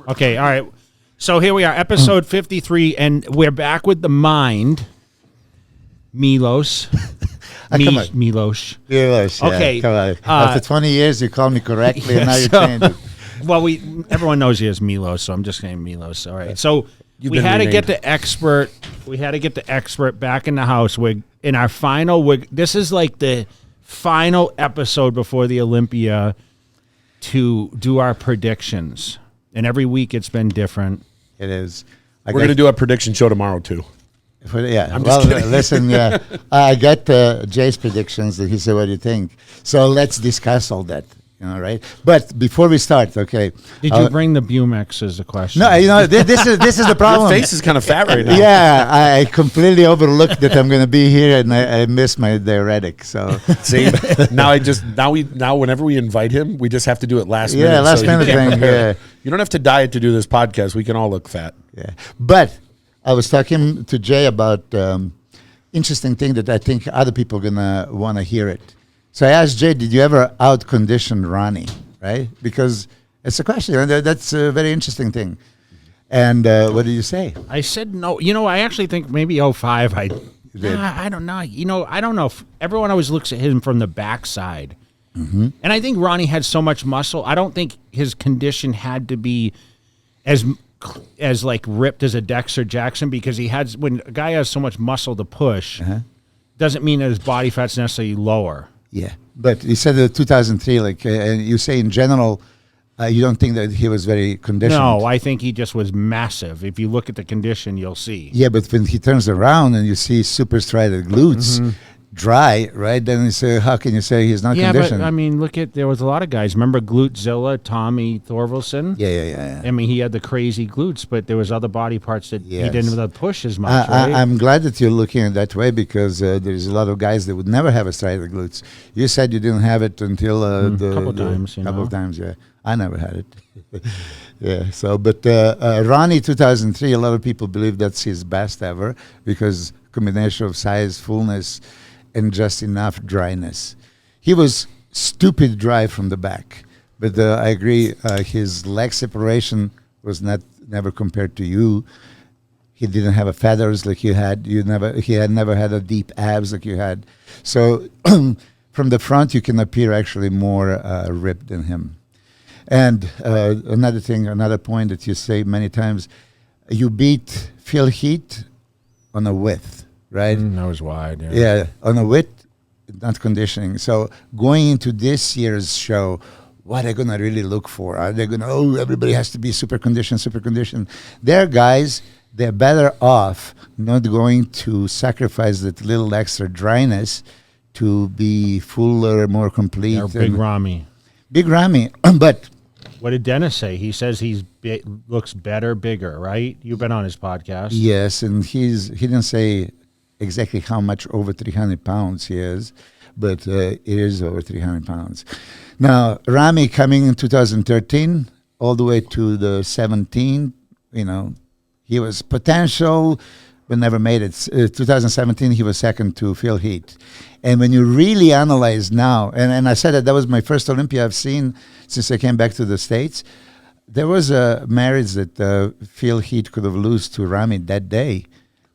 Okay, all right. So here we are, episode 53, and we're back with the mind, Milos. Milos. Milos, yeah. Okay. Come on. After 20 years, you call me correctly, and now you're changing. Well, everyone knows you as Milos, so I'm just saying Milos. All right. So we had to get the expert. We had to get the expert back in the house. We're in our final. This is like the final episode before the Olympia to do our predictions, and every week it's been different. It is. We're going to do a prediction show tomorrow too. Yeah. Listen. Yeah, I got Jay's predictions, and he said, "What do you think?" So let's discuss all that. Right? But before we start, okay. Did you bring the Bumex as a question? No, this is the problem. Your face is kind of fat right now. Yeah, I completely overlooked that I'm going to be here, and I missed my diuretic. So see, now whenever we invite him, we just have to do it last minute. Yeah, last minute thing. Yeah. You don't have to diet to do this podcast. We can all look fat. Yeah, but I was talking to Jay about interesting thing that I think other people are gonna want to hear it. So I asked Jay, did you ever out-condition Ronnie, right? Because it's a question, and that's a very interesting thing. And what did you say? I said no. I actually think maybe 05 I did. I don't know. I don't know. Everyone always looks at him from the backside. Mm-hmm. And I think Ronnie had so much muscle. I don't think his condition had to be as like ripped as a Dexter Jackson, because when a guy has so much muscle to push, doesn't mean that his body fat's necessarily lower. Yeah, but you said 2003, and you say in general, you don't think that he was very conditioned. No, I think he just was massive. If you look at the condition, you'll see. Yeah, but when he turns around and you see super striated glutes, dry, right? Then you say, how can you say he's not conditioned? Yeah, but there was a lot of guys. Remember Glutzilla, Tommy Thorvaldsen? Yeah. I mean, he had the crazy glutes, but there was other body parts that he didn't push as much, right? I'm glad that you're looking at it that way, because there's a lot of guys that would never have a striated glutes. You said you didn't have it until a couple times. Couple of times, yeah. I never had it. Yeah. So, but Ronnie 2003, a lot of people believe that's his best ever, because combination of size, fullness, and just enough dryness. He was stupid dry from the back, but I agree. His leg separation was never compared to you. He didn't have a feathers like you had. He had never had a deep abs like you had. So from the front, you can appear actually more ripped than him. And another point that you say many times, you beat Phil Heath on a width. Right? That was wide. Yeah, on a width, not conditioning. So going into this year's show, what are they going to really look for? Are they going to, everybody has to be super conditioned? They're guys, they're better off not going to sacrifice that little extra dryness to be fuller, more complete. Or Big Ramy. Big Ramy, but... What did Dennis say? He says he looks better, bigger, right? You've been on his podcast. Yes, and he didn't say exactly how much over 300 pounds he is, but it is over 300 pounds. Now, Ramy coming in 2013 all the way to the 17, he was potential, but never made it. 2017, he was second to Phil Heath. And when you really analyze now, and I said that was my first Olympia I've seen since I came back to the States, there was a marriage that Phil Heath could have lost to Ramy that day.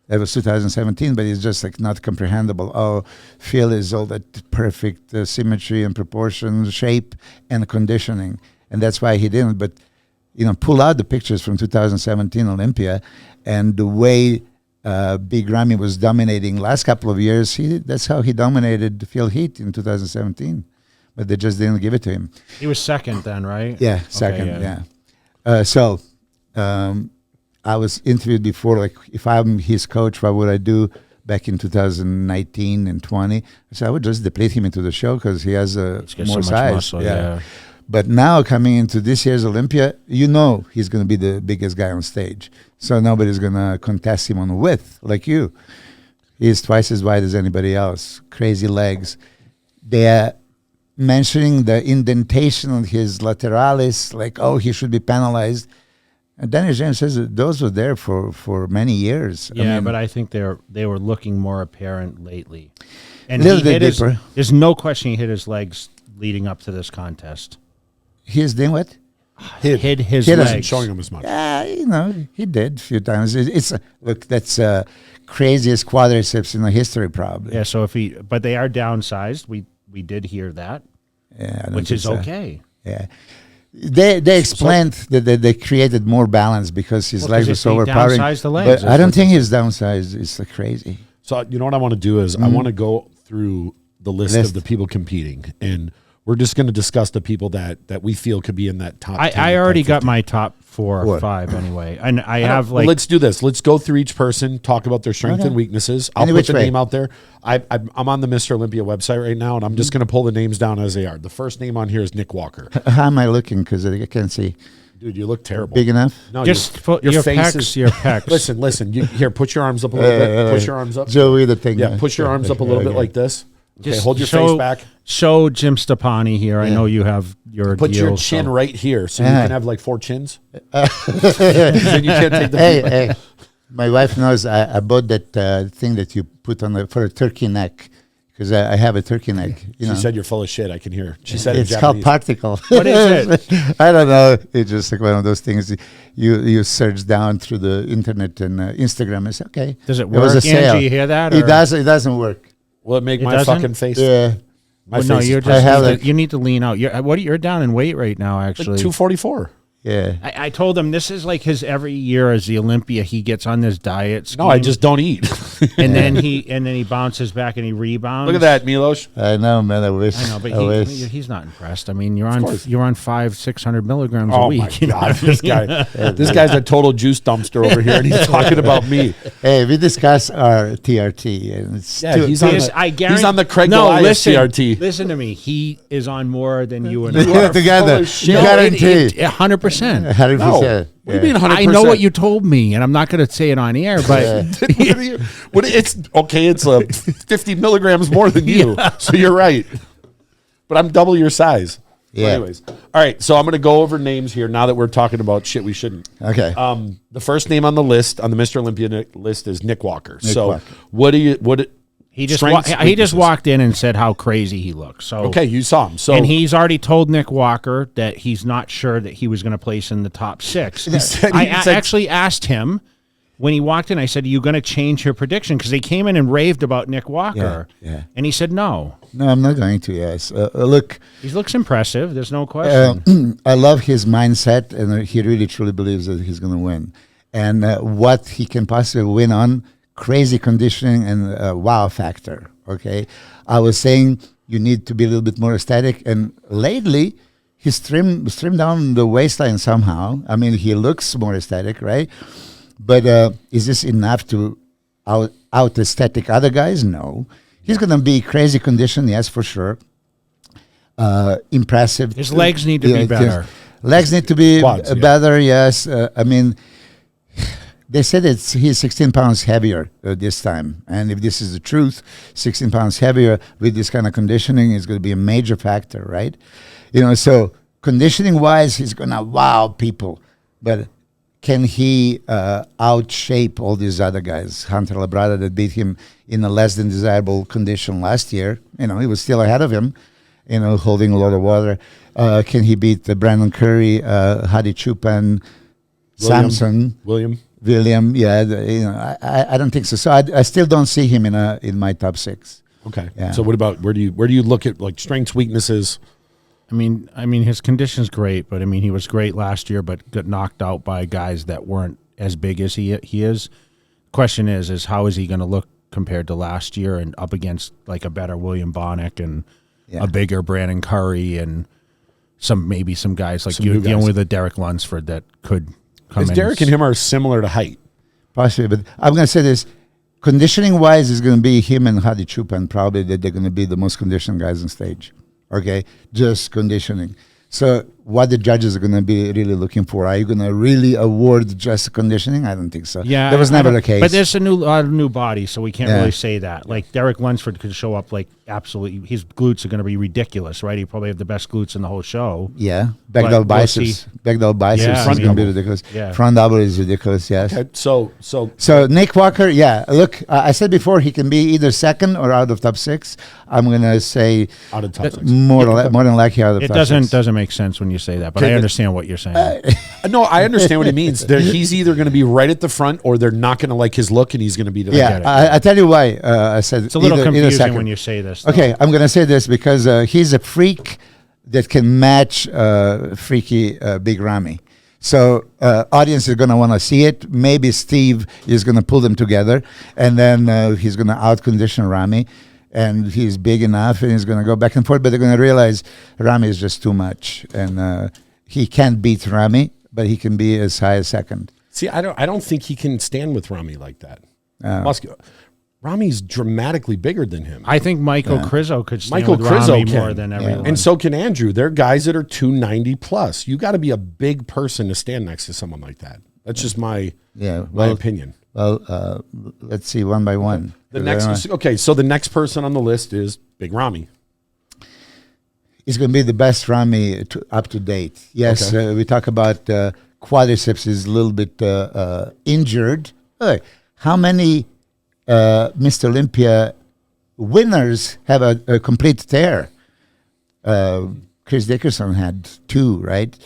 That was 2017, but it's just not comprehensible. Oh, Phil is all that perfect symmetry and proportion, shape, and conditioning. And that's why he didn't. But, pull out the pictures from 2017 Olympia, and the way Big Ramy was dominating last couple of years, that's how he dominated Phil Heath in 2017. But they just didn't give it to him. He was second then, right? Yeah, second, okay, yeah. I was interviewed before, if I'm his coach, what would I do back in 2019 and 20? So I would just deplete him into the show because he has more size. Muscle, yeah. But now coming into this year's Olympia, he's going to be the biggest guy on stage. So nobody's going to contest him on width like you. He's twice as wide as anybody else. Crazy legs. They're mentioning the indentation on his lateralis, he should be penalized. And Danny James says that those were there for many years. Yeah, but I think they were looking more apparent lately. And there's no question he hit his legs leading up to this contest. He's doing what? hid his Hid us. Wasn't legs. showing him as much. Yeah, he did a few times. Look, that's craziest quadriceps in the history, probably. Yeah, so but they are downsized. We did hear that, Yeah, I don't which think is so. okay. Yeah. They explained that they created more balance because his legs were so he overpowering. downsized the legs. But I don't think he's downsized. It's like crazy. So you know what I want to do is I want to go through the list of the people competing, and we're just going to discuss the people that we feel could be in that top 10. I already top got 15. my top 4 or What? 5 anyway, and I have Well, like let's do this. Let's go through each person, talk about their strengths and weaknesses. I'll Any put which the way. name out there. I'm on the Mr. Olympia website right now, and I'm just going to pull the names down as they are. The first name on here is Nick Walker. How am I looking? Because I can't see. Dude, you look terrible. Big enough? No, just put your face pecs. is. Your pecs. Listen. Here, put your arms up a little bit. Push your arms up. Joey, the thing. Yeah, push your arms up a little bit like this. Okay, Just hold your show- face back. Show Jim Stepani here. I know you have your Put deal, your chin so- right here, so you Yeah. can have like 4 chins. Then you can't take the. Hey, my wife knows I bought that thing that you put on for a turkey neck because I have a turkey neck. You She know. said you're full of shit. I can hear. She said It's in called Japanese. particle. What is it? I don't know. It's just like one of those things. You search down through the internet and Instagram. It's okay. Does it There was work, a sale. Angie? You hear that? It or- does. It doesn't work. Will it make It my doesn't? fucking face? Yeah. My Well, no, face you're is just. have need like- to- you need to lean out. You're down in weight right now. Actually, like 244. Yeah. I told him this is like his every year as the Olympia. He gets on this diet scheme. No, I just don't eat. and then he bounces back and he rebounds. Look at that, Milos. I know, man. I wish. I know, but I wish. he's not impressed. I mean, you're course. on 500-600 milligrams a Oh week. my you know god, what I this mean? guy! This guy's a total juice dumpster over here, and he's talking about me. Hey, we discuss our TRT, and it's Yeah, he's on Because the, I guarantee. he's on the Craig no, Goliath listen, CRT. Listen to me. He is on more than you and You I. are together. full of shit. No, Guarantee. 100%. 100%. No. What do you mean 100%? I know what you told me, and I'm not going to say it on air, but It's okay. It's 50 milligrams more than you, so you're right. But I'm double your size. Yeah. Anyways, all right. So I'm going to go over names here now that we're talking about shit we shouldn't. Okay. The first name on the list, on the Mr. Olympia list, is Nick Walker. So Walker. what do you he just strengths, he just weaknesses? walked in and said how crazy he looks. So Okay, you saw him. So and he's already told Nick Walker that he's not sure that he was going to place in the top 6. said- I he said- actually asked him when he walked in. I said, "Are you going to change your prediction?" Because they came in and raved about Nick Walker, yeah. and he said no. No, I'm not going to. Yes. Look, He looks impressive. There's no question. I love his mindset, and he really truly believes that he's going to win. And what he can possibly win on, crazy conditioning and wow factor. Okay, I was saying you need to be a little bit more aesthetic, and lately he's trimmed down the waistline somehow. I mean, he looks more aesthetic, right? But is this enough to out aesthetic other guys? No. He's going to be crazy conditioned, yes, for sure. Impressive. His legs need to be better. Legs need to be Quads, yeah. better, yes. I mean, they said he's 16 pounds heavier this time. And if this is the truth, 16 pounds heavier with this kind of conditioning is going to be a major factor, right? You know, so conditioning-wise, he's going to wow people. But can he outshape all these other guys? Hunter Labrada that beat him in a less than desirable condition last year. You know, he was still ahead of him, you know, holding a lot of water. Can he beat Brandon Curry, Hadi Chupan, Samson? William, yeah, I don't think so. So I still don't see him in my top 6. Okay. Yeah. So what about where do you look at like strengths, weaknesses? I mean, his condition's great, but I mean, he was great last year, but got knocked out by guys that weren't as big as he is. Question is how is he going to look compared to last year and up against like a better William Bonnick and a bigger Brandon Curry and maybe some guys like new dealing guys. with a Derek Lunsford that could come Because in. Derek and him are similar to height. Possibly, but I'm going to say this. Conditioning-wise, is going to be him and Hadi Chupan probably that they're going to be the most conditioned guys on stage. Okay? Just conditioning. So what the judges are going to be really looking for, are you going to really award just conditioning? I don't think so. Yeah, that was never the case. But there's a new body, so we can't Yeah. really say that. Like Derek Lunsford could show up like absolutely. His glutes are going to be ridiculous, right? He probably have the best glutes in the whole show. Yeah, back double But we'll see. biceps. Back double biceps Yeah, is I going to be mean, ridiculous. yeah. Front double is ridiculous, yes. Okay, so So Nick Walker, yeah. Look, I said before he can be either second or out of top 6. I'm going to say out of top 6. more than likely out of It top doesn't 6. doesn't make sense when you say that, but I understand what you're saying. No, I understand what he means. He's either going to be right at the front, or they're not going to like his look, and he's going to be. I tell you why. I said it's a little confusing when you say this. Though. Okay, I'm going to say this because he's a freak that can match freaky Big Ramy. So audience is going to want to see it. Maybe Steve is going to pull them together, and then he's going to outcondition Ramy, and he's big enough, and he's going to go back and forth. But they're going to realize Ramy is just too much, and he can't beat Ramy, but he can be as high as second. See, I don't think he can stand with Ramy like that. Ramy's dramatically bigger than him. I think Michael Krizo could stand with Ramy more than everyone. And so can Andrew. They're guys that are 290 plus. You got to be a big person to stand next to someone like that. That's just my opinion. Well, let's see one by one. So the next person on the list is Big Ramy. He's going to be the best Ramy up to date. Yes, we talk about quadriceps is a little bit injured. How many Mr. Olympia winners have a complete tear? Chris Dickerson had 2, right?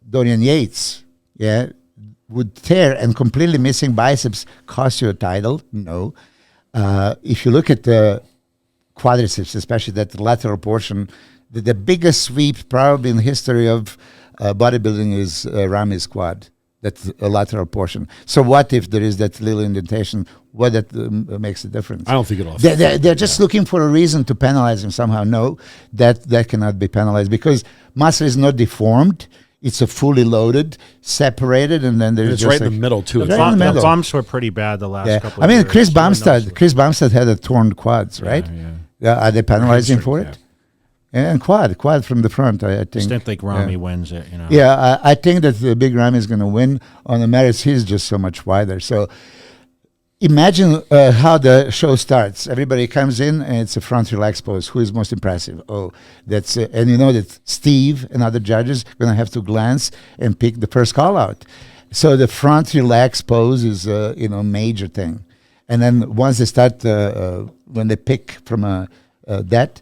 Dorian Yates, would tear, and completely missing biceps cost you a title? No. If you look at the quadriceps, especially that lateral portion, the biggest sweep probably in the history of bodybuilding is Ramy's quad. That's a lateral portion. So what if there is that little indentation? What that makes a difference? I don't think it all. They're just looking for a reason to penalize him somehow. No, that cannot be penalized because muscle is not deformed. It's a fully loaded, separated, and then there's it's right in the middle too. The bumps were pretty bad the last couple of years. Chris Bumstead had a torn quads, right? Yeah. Are they penalizing for it? And quad from the front, I think. I just don't think Ramy wins it, you know. Yeah, I think that the Big Ramy is going to win on the merits. He's just so much wider. So imagine how the show starts. Everybody comes in, and it's a front relax pose. Who is most impressive? Oh, that's and you know that Steve and other judges are going to have to glance and pick the first call out. So the front relax pose is major thing. And then once they start, when they pick from that.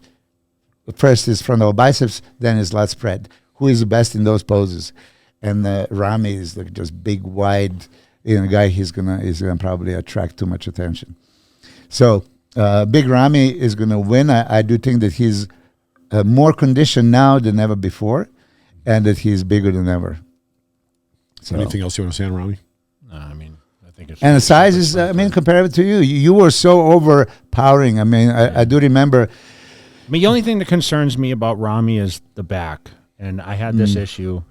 First is frontal biceps, then is lat spread. Who is the best in those poses? And Ramy is like just big, wide, guy. He's gonna probably attract too much attention. So Big Ramy is gonna win. I do think that he's more conditioned now than ever before, and that he's bigger than ever. So anything else you want to say on Ramy? No, I mean, I think it's and the size is. Compared to you were so overpowering. I do remember. The only thing that concerns me about Ramy is the back, and I had this issue.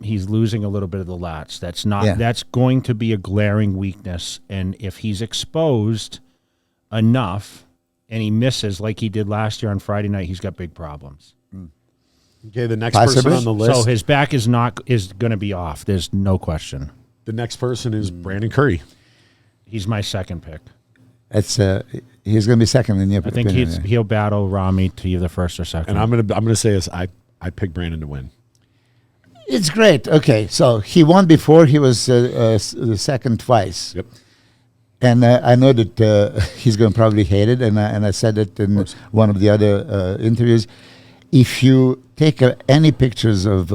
He's losing a little bit of the lats. That's going to be a glaring weakness, and if he's exposed enough and he misses like he did last year on Friday night, he's got big problems. Okay, the next person on the list. So his back is going to be off. There's no question. The next person is Brandon Curry. He's my second pick. He's going to be second in your I think he'll battle Ramy to either first or second. And I'm going to say this. I pick Brandon to win. It's great. Okay, so he won before. He was the second twice. Yep. And I know that he's going to probably hate it. And I said it in one of the other interviews. If you take any pictures of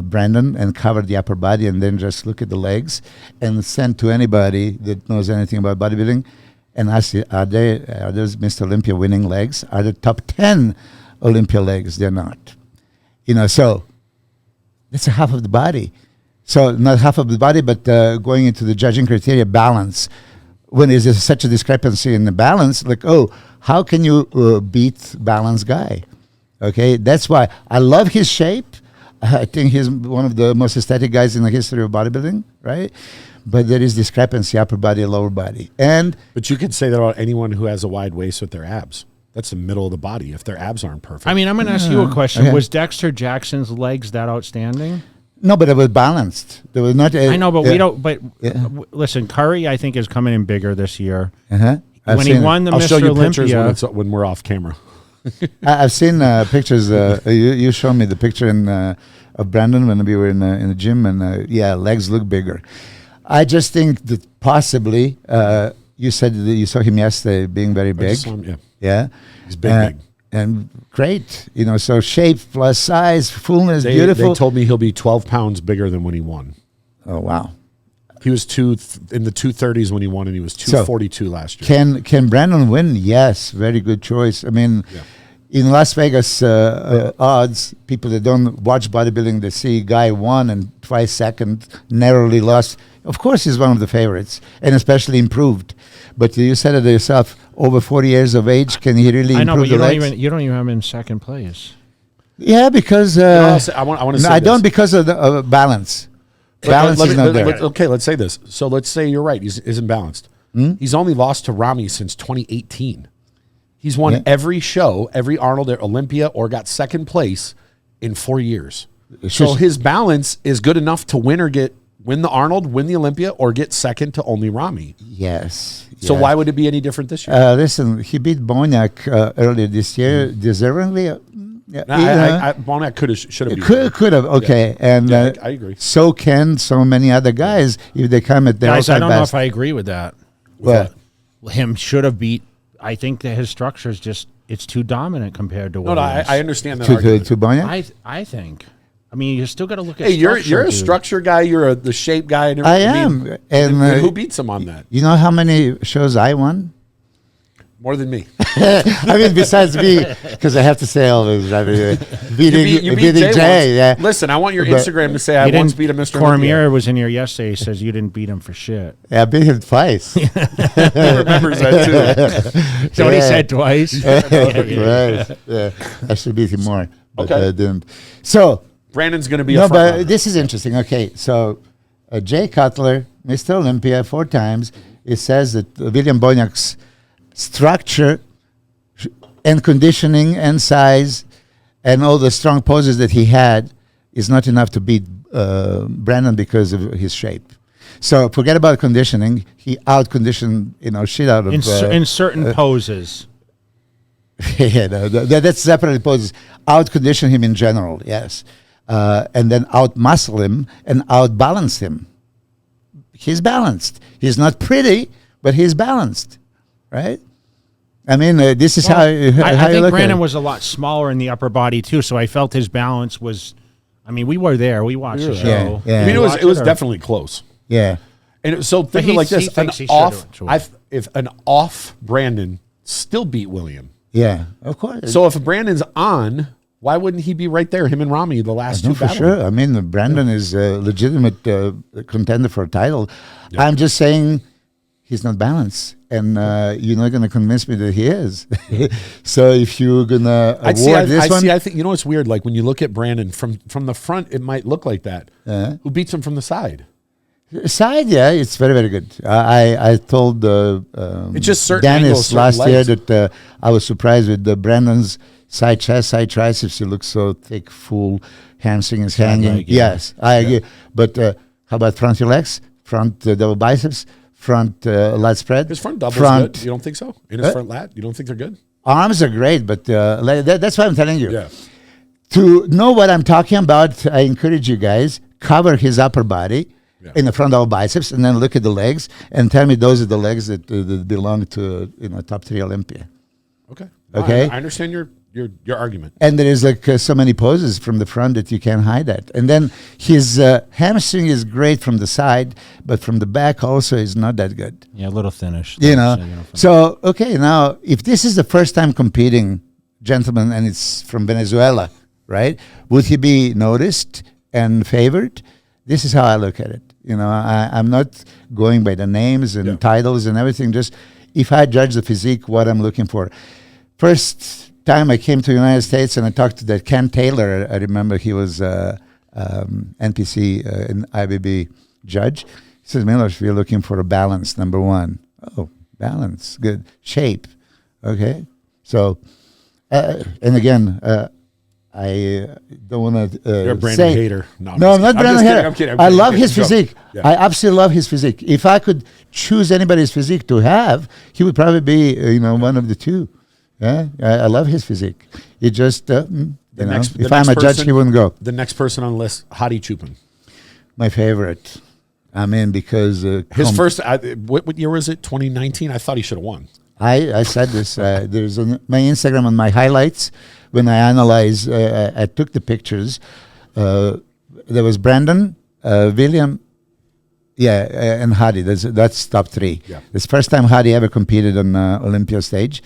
Brandon and cover the upper body and then just look at the legs and send to anybody that knows anything about bodybuilding and ask, are those Mr. Olympia winning legs? Are the top 10 Olympia legs? They're not. So that's a half of the body. So not half of the body, but going into the judging criteria, balance. When there's such a discrepancy in the balance, how can you beat balanced guy? Okay, that's why I love his shape. I think he's one of the most aesthetic guys in the history of bodybuilding, right? But there is discrepancy, upper body, lower body. But you could say that about anyone who has a wide waist with their abs. That's the middle of the body if their abs aren't perfect. I'm going to ask you a question. Okay. Was Dexter Jackson's legs that outstanding? No, but it was balanced. There was not. I know, but we don't. But listen, Curry, I think, is coming in bigger this year. When he won the I'll Mr. show you Olympia, pictures when we're off camera. I've seen pictures. You showed me the picture of Brandon when we were in the gym, and legs look bigger. I just think that possibly you said that you saw him yesterday being very big. I just saw him, yeah, he's big. And great, so shape plus size, fullness, beautiful. They told me he'll be 12 pounds bigger than when he won. Oh, wow. He was in the 230s when he won, and he was 242 last year. Can Brandon win? Yes, very good choice. I mean, in Las Vegas odds, people that don't watch bodybuilding, they see guy won and twice second, narrowly lost. Of course, he's one of the favorites, and especially improved. But you said it yourself, over 40 years of age, can he really improve the legs? You don't even have him in second place. Yeah, because I want to say I don't because of the balance. Balance is not there. Okay, let's say this. So let's say you're right. He's imbalanced. He's only lost to Ramy since 2018. He's won every show, every Arnold at Olympia, or got second place in 4 years. So his balance is good enough to win the Arnold, win the Olympia, or get second to only Ramy. Yes. So why would it be any different this year? Listen, he beat Boniak earlier this year, deservingly. Boniak should have. Could have. Okay, and I agree. So can so many other guys if they come at their guys. I don't best. know if I agree with that. Well, him should have beat. I think that his structure is it's too dominant compared to what. No, I understand that argument. To Boniak. I think. I mean, you still got to look at. Hey, you're a structure guy. You're the shape guy. And I am. And who beats him on that? You know how many shows I won? More than me. I mean, besides me, because I have to say all those. Beating Jay. Yeah. Listen, I want your Instagram to say I once beat a Mr. Cormier was in here yesterday. He says you didn't beat him for shit. Yeah, I beat him twice. He remembers that too. So he said twice. Right. Yeah. I should beat him more, but I didn't. So Brandon's going to be a front runner. This is interesting. Okay, so Jay Cutler, Mr. Olympia 4 times, it says that William Boniak's structure and conditioning and size and all the strong poses that he had is not enough to beat Brandon because of his shape. So forget about conditioning. He out-conditioned, shit out of... In certain poses. Yeah, that's separate poses. Out-condition him in general, yes. And then out-muscle him and out-balance him. He's balanced. He's not pretty, but he's balanced. Right? I mean, this is how you look at it. I think Brandon was a lot smaller in the upper body, too, so I felt his balance was... I mean, we were there. We watched the show. Yeah. I mean, it was definitely close. Yeah. And so think of like this. If an off Brandon still beat William. Yeah, of course. So if Brandon's on, why wouldn't he be right there, him and Ramy, the last two battles? For sure. I mean, Brandon is a legitimate contender for a title. Yeah. I'm just saying... He's not balanced, and you're not going to convince me that he is. So if you're going to award this one... I think, it's weird. Like when you look at Brandon from the front, it might look like that. Who beats him from the side? Side, yeah, it's very, very good. I told it's just certain Dennis angles, last legs. year that I was surprised with Brandon's side chest, side triceps. He looks so thick, full, hamstring is hanging. Yes, I agree. But how about front your legs? Front double biceps? Front lat spread. His front double is good. You don't think so? In his front lat? You don't think they're good? Arms are great, but that's what I'm telling you. Yeah. To know what I'm talking about, I encourage you guys, cover his upper body in the front double biceps, and then look at the legs and tell me those are the legs that belong to top 3 Olympia. Okay. Okay. I understand your argument. And there is like so many poses from the front that you can't hide that. And then his hamstring is great from the side, but from the back also is not that good. Yeah, a little thinnish. So, okay, now, if this is the first time competing, gentlemen, and it's from Venezuela, right? Would he be noticed and favored? This is how I look at it. I'm not going by the names and titles and everything. Just if I judge the physique, what I'm looking for. First time I came to the United States and I talked to that Ken Taylor. I remember he was NPC and IBB judge. He says, Milos, we're looking for a balance, number 1. Oh, balance, good. Shape, okay. So, and again, I don't want to You're a Brandon hater. No, I'm not Brandon hater. I'm kidding. I love his physique. Yeah. I absolutely love his physique. If I could choose anybody's physique to have, he would probably be, one of the 2. Yeah, I love his physique. It just, if I'm a judge, he wouldn't go. The next person on the list, Hadi Chupin. My favorite. I mean, because... his first, what year was it? 2019? I thought he should have won. I said this. There's on my Instagram on my highlights when I analyze. I took the pictures. There was Brandon, William, and Hadi. That's top three. Yeah. It's the first time Hadi ever competed on Olympia stage,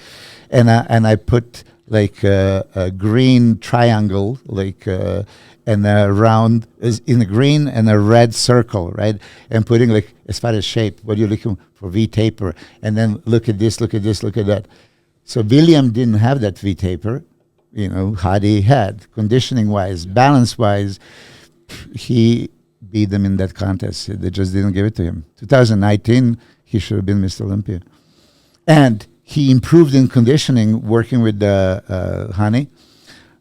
and I put like a green triangle, and a round is in a green and a red circle, right? And putting like as far as shape, what you're looking for V taper, and then look at this, look at this, look at that. So William didn't have that V taper, Hadi had. Conditioning wise, balance wise, he beat them in that contest. They just didn't give it to him. 2019, he should have been Mr. Olympia. And he improved in conditioning working with Hani.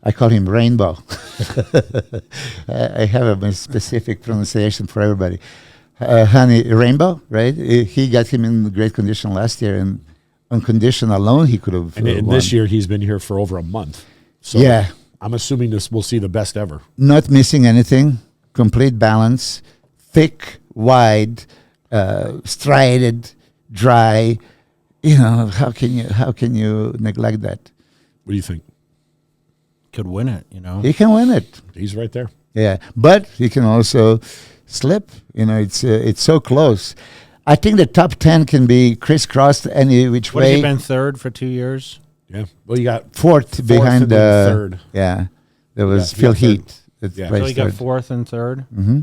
I call him Rainbow. I have a specific pronunciation for everybody. Hani Rainbow, right? He got him in great condition last year, and on condition alone, he could have. And this year, he's been here for over a month. So yeah. I'm assuming we'll see the best ever. Not missing anything, complete balance, thick, wide, striated, dry. How can you neglect that? What do you think? Could win it, He can win it. He's right there. Yeah, but he can also slip. It's so close. I think the top 10 can be crisscrossed any which What way. has he been third for 2 years? Yeah. Well, you got fourth behind and then third. Yeah, there was Yeah, Phil third. Heath. that Yeah. placed So he got third. fourth and third. Mm-hmm.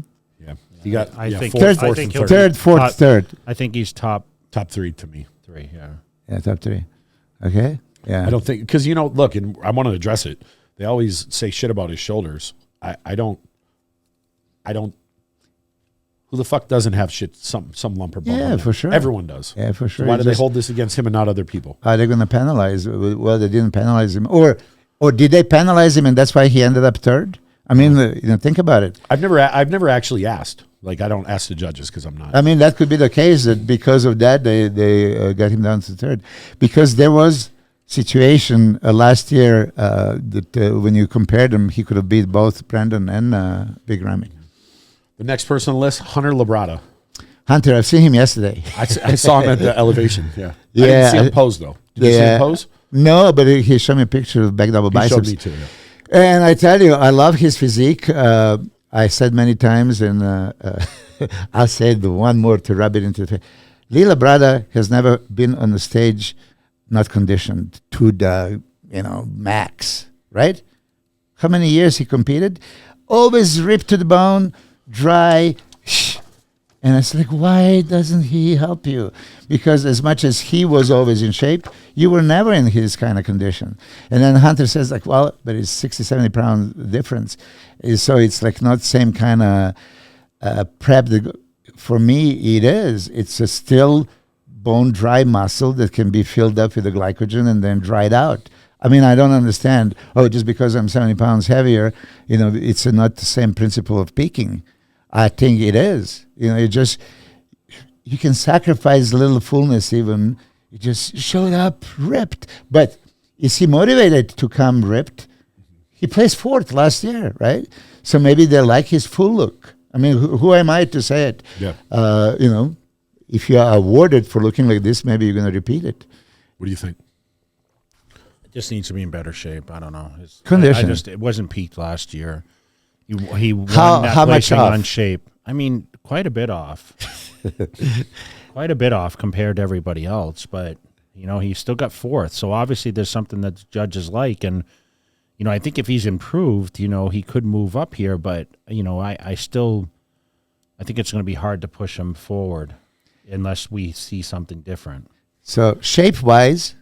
Yeah. You got I think fourth, I fourth, think and he'll third. Third, fourth, Top- third. I think he's top Top three to me. 3. Yeah. Yeah, top 3. Okay. Yeah. I don't think because look, and I want to address it. They always say shit about his shoulders. I don't. Who the fuck doesn't have shit? Some lump or bump. Yeah, on there? for sure. Everyone does. Yeah, for sure. So why do they Just- hold this against him and not other people? Are they going to penalize? Well, they didn't penalize him, or did they penalize him, and that's why he ended up third? I mean, think about it. I've never actually asked. Like I don't ask the judges because I'm not. I mean, that could be the case that because of that they got him down to third, because there was situation last year that when you compared them, he could have beat both Brandon and Big Ramy. The next person on the list, Hunter Labrada. Hunter, I've seen him yesterday. I saw him at the elevation. Yeah. I Yeah, didn't see him pose though. Did you see him pose? No, but he showed me a picture of back double He biceps. showed me too. Yeah. And I tell you, I love his physique. I said many times, and I'll say the one more to rub it into the face. Lila Brada has never been on the stage not conditioned to the max, right? How many years he competed? Always ripped to the bone, dry. And it's like, why doesn't he help you? Because as much as he was always in shape, you were never in his kind of condition. And then Hunter says, like, well, but it's 60, 70 pound difference. So it's like not same kind of prep. For me, it is. It's a still bone dry muscle that can be filled up with the glycogen and then dried out. I mean, I don't understand. Oh, just because I'm 70 pounds heavier, it's not the same principle of peaking. I think it is. You can sacrifice a little fullness even. You just showed up ripped. But is he motivated to come ripped? He placed fourth last year, right? So maybe they like his full look. I mean, who am I to say it? Yeah. If you are awarded for looking like this, maybe you're going to repeat it. What do you think? It just needs to be in better shape. I don't know. Condition. It wasn't peaked last year. He won How much placing off? on shape. I mean, quite a bit off. Quite a bit off compared to everybody else, but he still got fourth. So obviously there's something that judges like, and I think if he's improved, he could move up here, but I think it's going to be hard to push him forward unless we see something different. So shape-wise,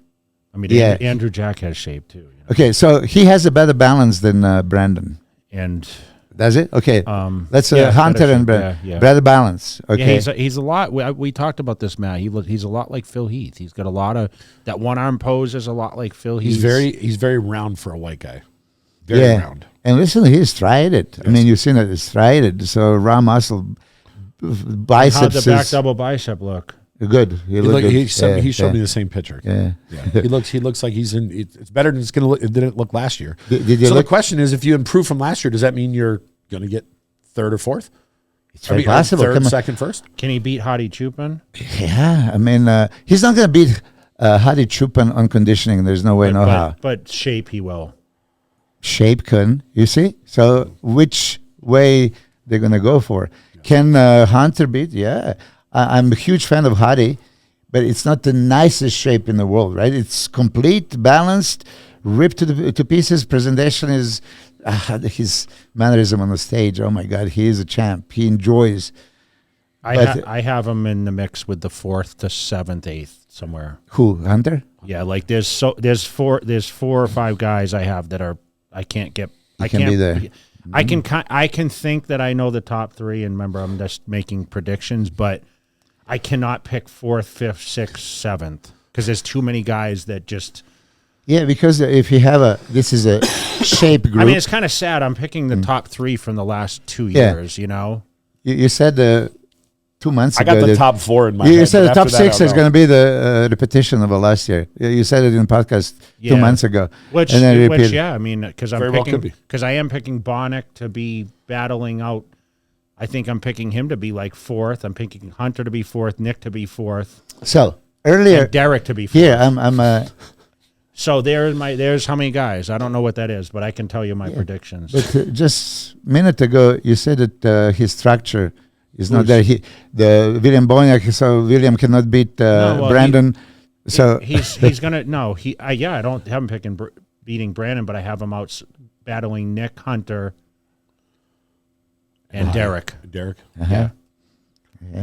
I mean, yeah. Andrew Jack has shape too. Okay, so he has a better balance than Brandon. And does it? Okay. Let's yeah, Hunter better and shape, Brandon. yeah. Better balance. Okay. Yeah, he's a lot. We talked about this, Matt. He's a lot like Phil Heath. He's got a lot of that one arm pose is a lot like Phil Heath. He's very round for a white guy. Very round. And listen, he's striated. Yes. I mean, you've seen it. It's striated. So raw muscle, biceps. How'd the back double bicep look? Good. He showed me the same picture. Yeah. He looks like he's in. It's better than it's gonna look. It didn't look last year. The question is, if you improve from last year, does that mean you're gonna get third or fourth? It's very possible. Third, second, first. Can he beat Hadi Chupin? Yeah. I mean, he's not going to beat Hadi Chupan on conditioning. There's no way, no how. But shape, he will. Shape can, you see? So which way they're going to go for? Can Hunter beat? Yeah. I'm a huge fan of Hadi, but it's not the nicest shape in the world, right? It's complete, balanced, ripped to pieces. Presentation is his mannerism on the stage. Oh my God, he is a champ. He enjoys. I have him in the mix with the 4th to 7th, 8th somewhere. Who, Hunter? Yeah, like there's 4 or 5 guys I have that are I can't get. I can't be there. I can think that I know the top 3, and remember I'm just making predictions, but I cannot pick 4th, 5th, 6th, 7th because there's too many guys that just. Yeah, because if you have this is a shape group. I mean, it's kind of sad. I'm picking the top 3 from the last 2 years. You know, you said 2 months ago. I got the top 4 in my You head, said the top after 6 that, is going to be the repetition of last year. You said it in podcast 2 months ago. Which I mean, because Very well could be. Because I am picking Bonnick to be battling out. I think I'm picking him to be like 4th. I'm picking Hunter to be 4th, Nick to be 4th. So earlier, and Derek to be 4th. Here, I'm. So there's how many guys? I don't know what that is, but I can tell you my predictions. But just a minute ago, you said that his structure is not there. The William Bonnick, so William cannot beat Brandon. So he's gonna no. I don't have him picking beating Brandon, but I have him out battling Nick, Hunter, and Derek. Derek. Yeah.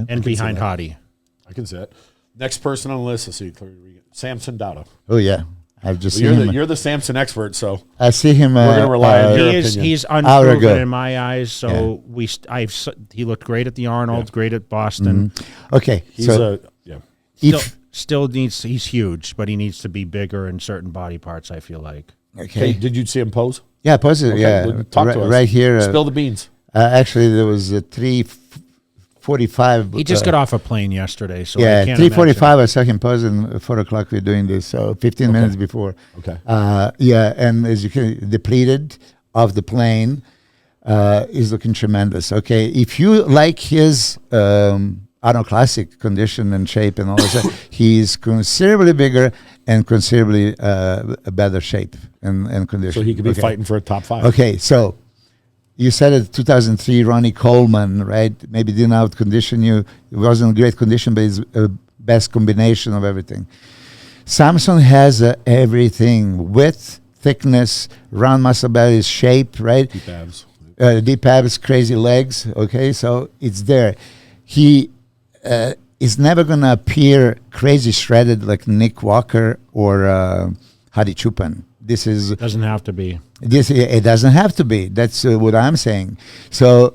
And behind Hadi. I can see it. Next person on the list, let's see. Samson Dada. Oh yeah. I've just seen him. You're the Samson expert, so I see him. We're going to rely on your opinion. He's unproven in my eyes. So he looked great at the Arnold, great at Boston. Mm-hmm. Okay, He's huge, but he needs to be bigger in certain body parts. I feel like. Okay. Hey, did you see him pose? Yeah, pose it. Okay, Yeah, talk to us. Right here. Spill the beans. Actually, there was a 3:45. He just got off a plane yesterday, so yeah, I can't 3:45. I saw him posing at 4 o'clock. We're doing this, so 15 minutes before. Okay. Yeah, and as you can, depleted of the plane, is looking tremendous. Okay, if you like his Arnold Classic condition and shape and all that, he's considerably bigger and considerably a better shape and condition. So he could be fighting for a top 5. Okay, so. You said it 2003, Ronnie Coleman, right? Maybe didn't out condition you. It wasn't great condition, but it's a best combination of everything. Samson has everything: width, thickness, round muscle belly, shape, right? Deep abs. Deep abs, crazy legs. Okay, so it's there. He is never going to appear crazy shredded like Nick Walker or Hadi Chupan. This doesn't have to be. It doesn't have to be. That's what I'm saying. So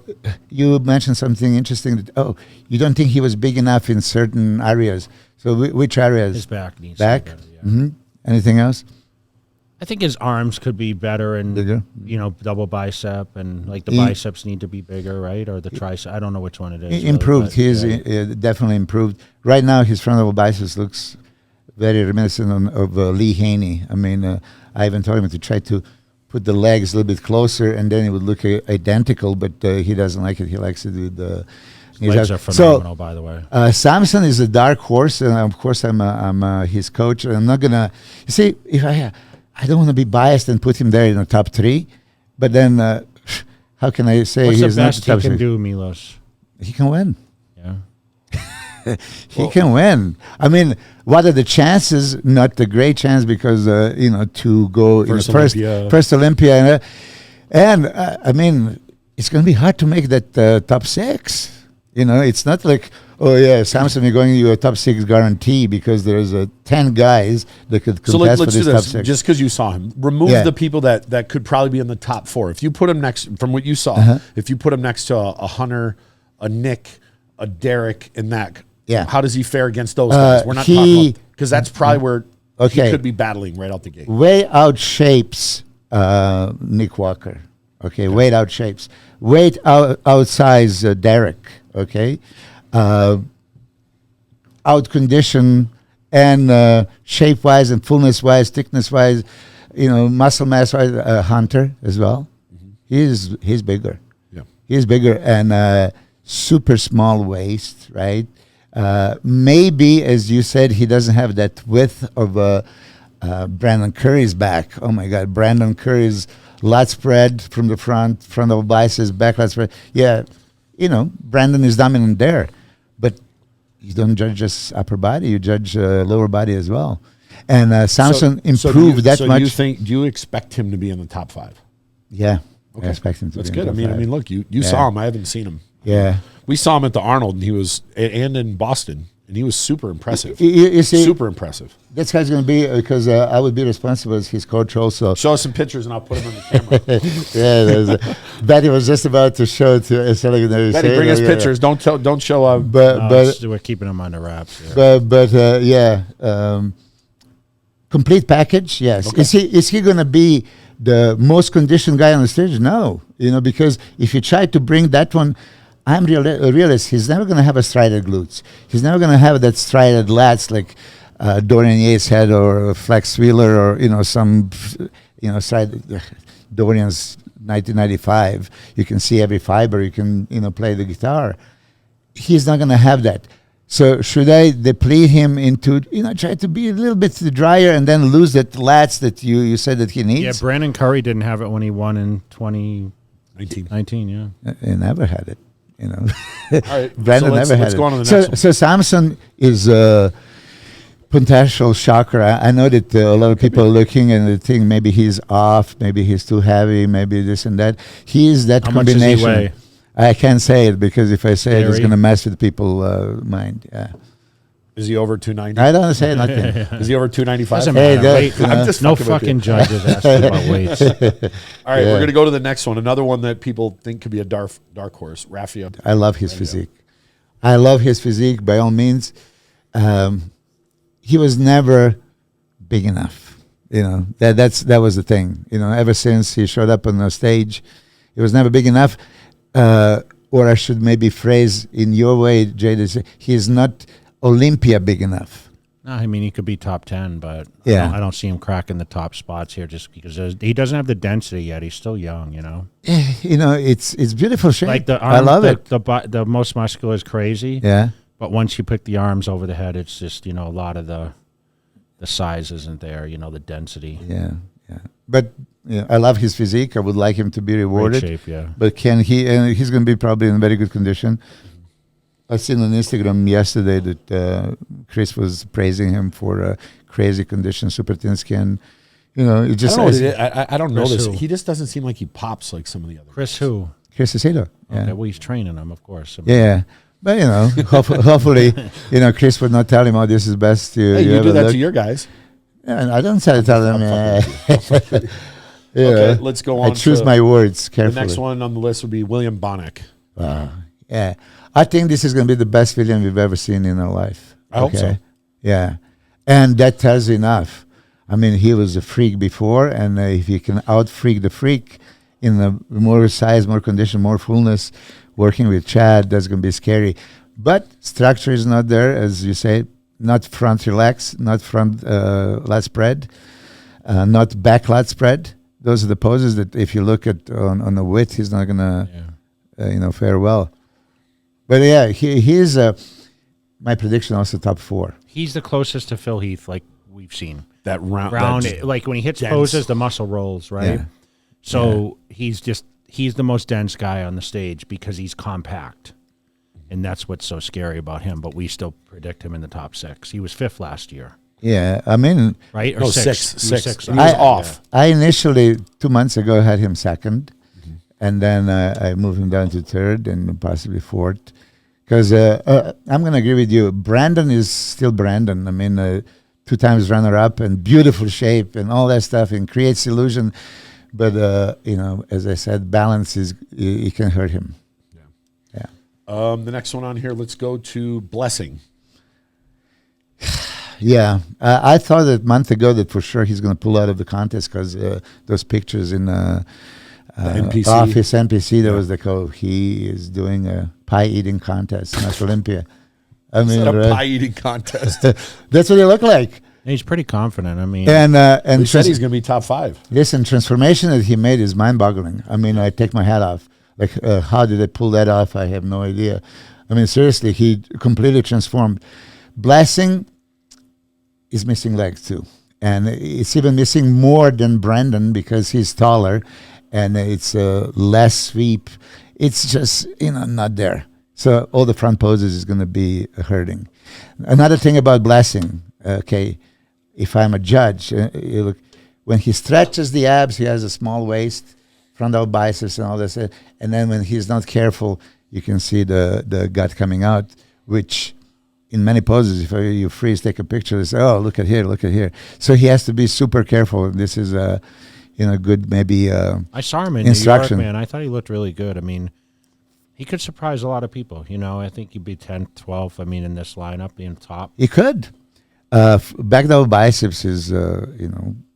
you mentioned something interesting. That, you don't think he was big enough in certain areas. So which areas? His back needs back. To be better, yeah. Mm-hmm. Anything else? I think his arms could be better and double bicep and like the biceps need to be bigger, right? Or the tricep. I don't know which one it is. Improved. He is definitely improved. Right now, his frontal biceps looks very reminiscent of Lee Haney. I mean, I even told him to try to put the legs a little bit closer, and then it would look identical. But he doesn't like it. He likes it with the legs are phenomenal, by the way. Samson is a dark horse, and of course I'm his coach. I'm not gonna. You see, if I don't want to be biased and put him there in the top 3, but then how can I say what's he's the best not the top he can 3? do, Milos? He can win. Yeah. He can win. I mean, what are the chances? Not the great chance because to go first Olympia, and I mean, it's going to be hard to make that top 6. It's not like Samson, you're going to a top 6 guarantee because there's 10 guys that could contest for this top 6. Just because you saw him, remove the people that could probably be in the top 4. If you put him next, from what you saw, if you put him next to a Hunter, a Nick, a Derek, and that. Yeah. How does he fare against those guys? We're not talking about, because that's probably where he could be battling right out the gate. Way outshapes Nick Walker. Okay, weight outshapes. Weight outsize Derek. Okay, outcondition and shape wise and fullness wise, thickness wise, muscle mass wise. Hunter as well. Mm-hmm. He's bigger. Yeah, he's bigger and super small waist, right? Maybe, as you said, he doesn't have that width of Brandon Curry's back. Oh my God, Brandon Curry's lat spread from the front of biceps, back lat spread. Yeah, Brandon is dominant there, but you don't judge just upper body; you judge lower body as well. And Samson improved that much. Do you expect him to be in the top 5? Yeah, okay. I expect him to. That's be good. in the top 5. Look, you saw him. I haven't seen him. Yeah, we saw him at the Arnold, and in Boston, and he was super impressive. You see, super impressive. This guy's going to be because I would be responsible as his coach also. Show us some pictures, and I'll put them on the camera. Yeah, Betty was just about to show it to Betty, bring us pictures. Don't show up. But we're keeping them under wraps. Yeah. But complete package. Yes. Okay. Is he going to be the most conditioned guy on the stage? No. Because if you try to bring that one. I'm a realist. He's never going to have a strided glutes. He's never going to have that strided lats like Dorian Yates had, or Flex Wheeler, or some side Dorian's 1995. You can see every fiber. You can play the guitar. He's not going to have that. So should I deplete him into try to be a little bit drier and then lose that lats that you said that he needs? Yeah, Brandon Curry didn't have it when he won in 2019. Yeah, he never had it. All right, Brandon never had it. Let's go on to the next one. So Samson is a potential shocker. I know that a lot of people are looking and they think maybe he's off, maybe he's too heavy, maybe this and that. He is that combination. How much does he weigh? I can't say it because if I say it, it's going to mess with people's mind. Yeah. Is he over 290? I don't say nothing. Is he over 295? Doesn't matter. Weight, I'm just no fucking judges asking about weights. All right, we're going to go to the next one. Another one that people think could be a dark horse, Rafael. I love his physique. I love his physique by all means. He was never big enough. That was the thing. Ever since he showed up on the stage, he was never big enough. Or I should maybe phrase in your way, Jay, he is not Olympia big enough. No, I mean, he could be top 10, but yeah. I don't see him cracking the top spots here just because he doesn't have the density yet. He's still young, It's beautiful shape. Like the arms, I love it. The most muscular is crazy. Yeah. But once you put the arms over the head, it's just, a lot of the size isn't there, the density. Yeah, yeah. But I love his physique. I would like him to be rewarded. Great shape, yeah. But can he? And he's going to be probably in very good condition. I seen on Instagram yesterday that Chris was praising him for crazy condition, super thin skin. It just. I don't know this. Who? He just doesn't seem like he pops like some of the others. Chris who? Chris Aceto. Yeah. Okay, well, he's training him, of course. Yeah. But hopefully, Chris would not tell him, "Oh, this is best." You do that to your guys. Yeah, I don't tell them. Okay, let's go on. I choose my words carefully. The next one on the list would be William Bonac. Yeah, I think this is going to be the best William we've ever seen in our life. I hope so. Yeah, and that tells you enough. I mean, he was a freak before, and if you can out-freak the freak in the more size, more condition, more fullness, working with Chad, that's going to be scary. But structure is not there, as you say. Not front relax, not front lat spread, not back lat spread. Those are the poses that if you look at on the width, he's not going to, fare well. But yeah, he's my prediction also top 4. He's the closest to Phil Heath, like we've seen. That round, like when he hits dense poses, the muscle rolls, right? Yeah. So he's the most dense guy on the stage because he's compact. And that's what's so scary about him. But we still predict him in the top 6. He was 5th last year. Yeah, I mean... Right? Or no, 6th. Six. He was off. I initially, 2 months ago, had him 2nd. Mm-hmm. And then I moved him down to 3rd and possibly 4th. Because I'm going to agree with you. Brandon is still Brandon. I mean, 2 times runner-up and beautiful shape and all that stuff and creates illusion. But, as I said, balance it can hurt him. The next one on here, let's go to Blessing. Yeah, I thought a month ago that for sure he's going to pull out of the contest because those pictures in NPC. Office NPC, there was he is doing a pie eating contest at Olympia. I mean, it's not a pie eating contest. That's what they look like. He's pretty confident. I mean, and he said he's going to be top 5. Listen, transformation that he made is mind-boggling. I mean, I take my hat off. Like, how did they pull that off? I have no idea. I mean, seriously, he completely transformed. Blessing is missing legs too. And it's even missing more than Brandon because he's taller and it's less sweep. It's just, not there. So all the front poses is going to be hurting. Another thing about Blessing, okay, if I'm a judge, you look, when he stretches the abs, he has a small waist, frontal biceps and all this. And then when he's not careful, you can see the gut coming out, which in many poses, if you freeze, take a picture, they say, oh, look at here. So he has to be super careful. And this is a good maybe I saw him in instruction. New York, man. I thought he looked really good. I mean, he could surprise a lot of people. I think he'd be 10th, 12th. I mean, in this lineup, being top. He could. Back double biceps is,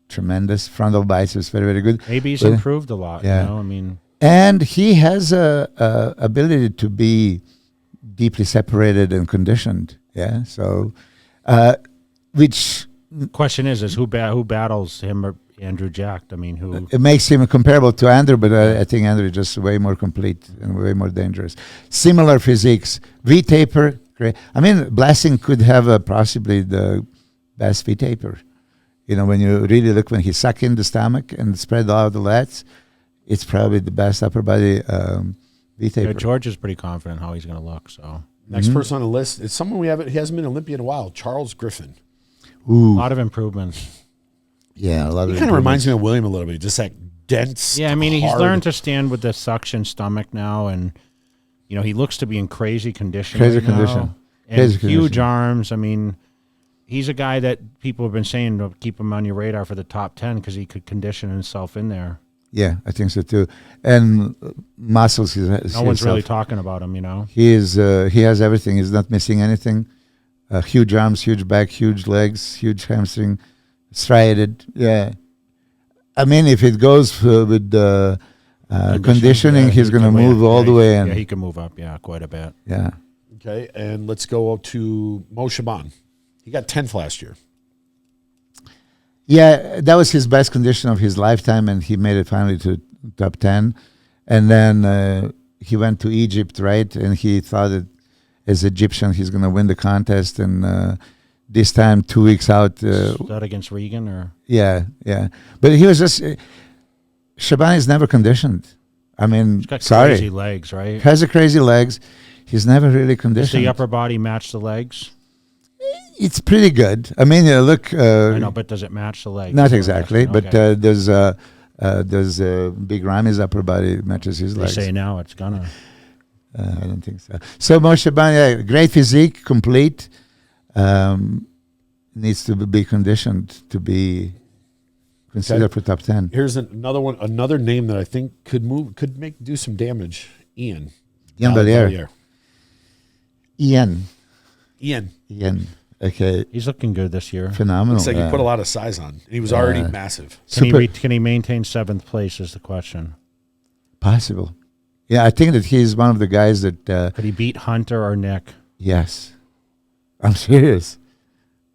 tremendous. Frontal biceps, very, very good. Maybe he's improved a lot, I mean. And he has a ability to be deeply separated and conditioned. Yeah. So, which question is who battles him or Andrew Jack? I mean, who? It makes him comparable to Andrew, but I think Andrew is just way more complete and way more dangerous. Similar physiques. V-taper, great. I mean, Blessing could have possibly the best V-taper. When you really look, when he suck in the stomach and spread out the lats, it's probably the best upper body V-taper. Yeah, George is pretty confident how he's going to look. So next person on the list is someone he hasn't been Olympia in a while, Charles Griffin. Ooh. A lot of improvements. Yeah, a lot of. He kind of reminds me of William a little bit, just that dense. Yeah, I mean, he's hard. learned to stand with the suction stomach now, and he looks to be in crazy condition. Crazy right condition. now. And Crazy huge condition. arms. I mean, he's a guy that people have been saying to keep him on your radar for the top 10 because he could condition himself in there. Yeah, I think so too. And muscles. No one's really talking about him, He is. He has everything. He's not missing anything. Huge arms, huge back, huge legs, huge hamstring, striated. Yeah. I mean, if it goes with conditioning, he's going to move all the way in. Yeah, he can move up. Yeah, quite a bit. Yeah. Okay, and let's go up to Mo Shaban. He got 10th last year. Yeah, that was his best condition of his lifetime, and he made it finally to top 10. And then he went to Egypt, right? And he thought that as Egyptian, he's going to win the contest. And this time, 2 weeks out. Is that against Regan? Or? Yeah. But he was just... Shaban is never conditioned. I mean, He's got sorry. crazy legs, right? Has a crazy legs. He's never really Does conditioned. the upper body match the legs? It's pretty good. I mean, look... I know, but does it match the legs? Not exactly, but Okay. there's Big Rami's upper body matches his They legs. say now it's gonna. I don't think so. So Mo Shaban, yeah, great physique, complete. Needs to be conditioned to be considered for top 10. Here's another one, another name that I think could do some damage. Ian Valliere. Ian. Okay. He's looking good this year. Phenomenal. Looks like he yeah. put a lot of size on. And he was already massive. Can he maintain 7th place is the question. Possible. Yeah, I think that he's one of the guys that... Could he beat Hunter or Nick? Yes. I'm serious.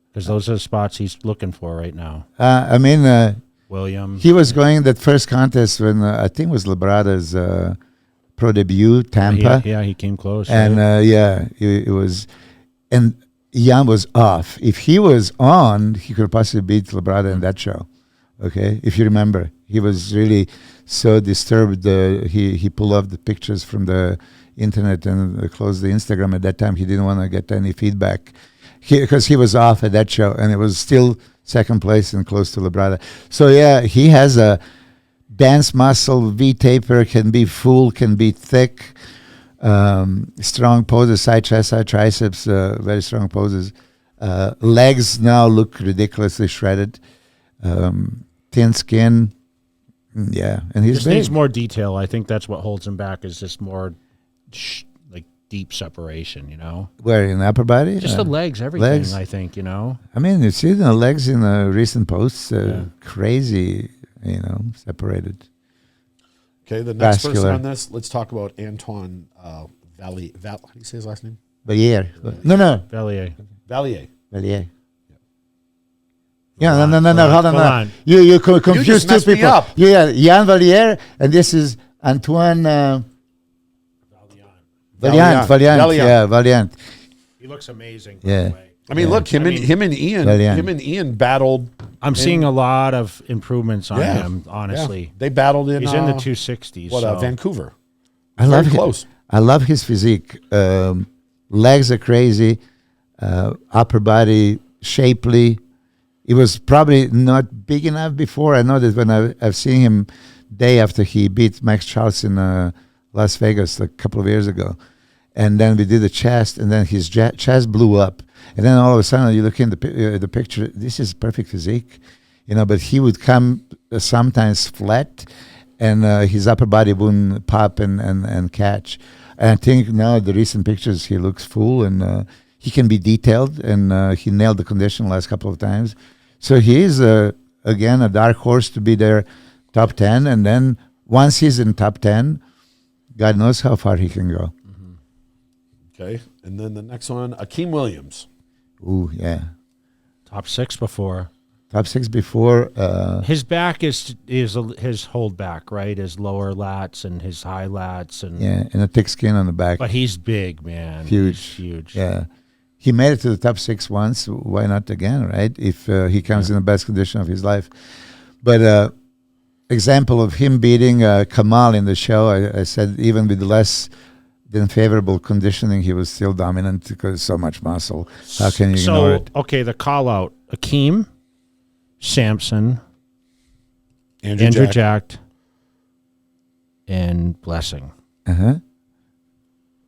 Because those are the spots he's looking for right now. I mean... William. He was going that first contest when I think it was Labrada's pro debut, Tampa. He came close. And it was... And Jan was off. If he was on, he could possibly beat Labrada in that show. Okay, if you remember, he was really so disturbed. He pulled off the pictures from the internet and closed the Instagram. At that time, he didn't want to get any feedback because he was off at that show, and it was still second place and close to Labrada. So yeah, he has a dance muscle, V-taper, can be full, can be thick. Strong poses, side chest, side triceps, very strong poses. Legs now look ridiculously shredded. Thin skin, and he's Just big. needs more detail. I think that's what holds him back is just more like deep separation, Where, in the upper body? Just the legs, everything, legs. I think, I mean, you see the legs in the recent posts, crazy, separated. Okay, the next person Vascular. on this, let's talk about Antoine Vallier. How do you say his last name? Valliere. No. Vallier. Vallier. Valliere. Yeah, no, hold Come on. on. You confused just two messed me people. up. Yeah, Jan Valliere, and this is Antoine Valiant, yeah, Valiant. He looks amazing. Yeah. By the way. I mean, look, him and Ian battled. I'm seeing a lot of improvements on Yeah. him. Honestly, Yeah. They battled in. he's in the 260s. Vancouver. I love Very close. I love his physique. Legs are crazy. Upper body shapely. He was probably not big enough before. I know that when I've seen him day after he beat Max Charles in Las Vegas a couple of years ago. And then we did the chest, and then his chest blew up. And then all of a sudden, you look in the picture, this is perfect physique. But he would come sometimes flat, and his upper body wouldn't pop and catch. And I think now the recent pictures, he looks full, and he can be detailed, and he nailed the condition last couple of times. So he is, again, a dark horse to be there top 10. And then once he's in top 10, God knows how far he can go. Okay. And then the next one, Akeem Williams. Ooh, yeah. top 6 before. Top 6 before. His back is his hold back, right? His lower lats and his high lats, and Yeah, and a thick skin on the back. But he's big, man. Huge. He's huge. Yeah. He made it to the top 6 once. Why not again, right? If he comes in the best condition of his life. But example of him beating Kamal in the show, I said even with less than favorable conditioning, he was still dominant because so much muscle. How can you ignore it? Okay, the call out: Akeem, Samson, Andrew Jack, and Blessing. Uh-huh.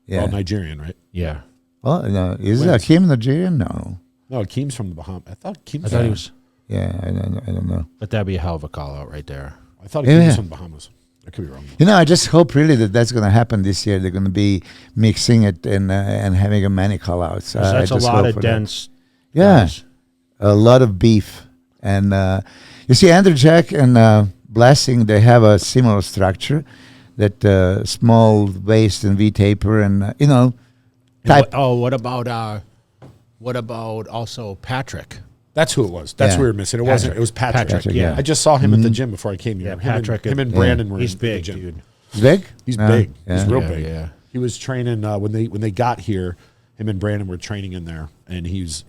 Yeah. All Nigerian, right? Yeah. Oh, no. Is Wins. Akeem Nigerian? No. No, Akeem's from the Bahamas. I thought Akeem I thought he was, Yeah, I don't know. but that'd be a hell of a call out right there. Akeem was Yeah. from the Bahamas. I could be wrong. I just hope really that's going to happen this year. They're going to be mixing it and having a many call-outs. 'Cause that's a lot of dense. Yeah, guys. a lot of beef. And you see, Andrew Jack and Blessing, they have a similar structure, that small waist and V-taper and, type. What about also Patrick? That's who it was. That's Yeah. who we were missing. It wasn't. It was Patrick. Patrick, yeah. I just saw him at the gym before I came here. Yeah, Patrick. Him and Brandon were He's in big, the gym. dude. He's big? He's No, big. yeah. He's real Yeah, big. yeah. He was training when they got here. Him and Brandon were training in there, and he's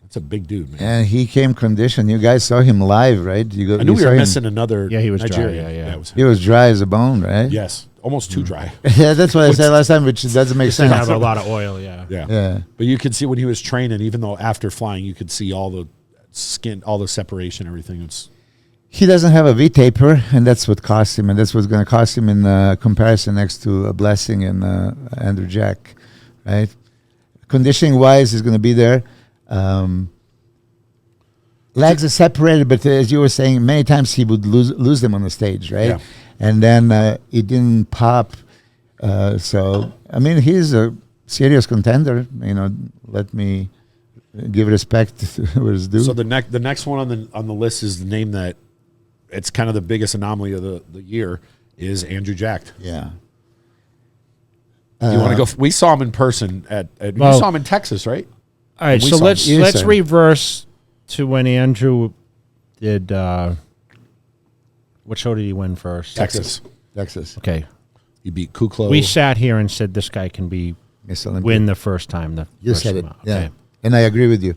that's a big dude, man. And he came conditioned. You guys saw him live, right? I knew we were missing another. Yeah, he was dry, Nigerian. yeah. It was him. He was dry as a bone, right? Yes, almost too dry. Yeah, that's what I said last time, which doesn't make Didn't have sense. a lot of oil. Yeah. Yeah. Yeah. But you could see when he was training, even though after flying, you could see all the skin, all the separation, everything. He doesn't have a V-taper, and that's what cost him, and that's what's going to cost him in comparison next to a Blessing and Andrew Jack, right? Conditioning-wise, he's going to be there. Legs are separated, but as you were saying, many times he would lose them on the stage, right? Yeah. And then it didn't pop. So, I mean, he's a serious contender. Let me give respect to where it's due. So the next one on the list is the name that it's kind of the biggest anomaly of the year is Andrew Jack. Yeah. You want to go? We saw him in person we saw him in Texas, right? All right, We so saw let's him. Yes, sir. reverse to when Andrew did. What show did he win first? Texas. Okay, He beat Kuklo. we sat here and said this guy can Miss Olympia. win the first time. You first said it. time. Yeah. Okay. And I agree with you.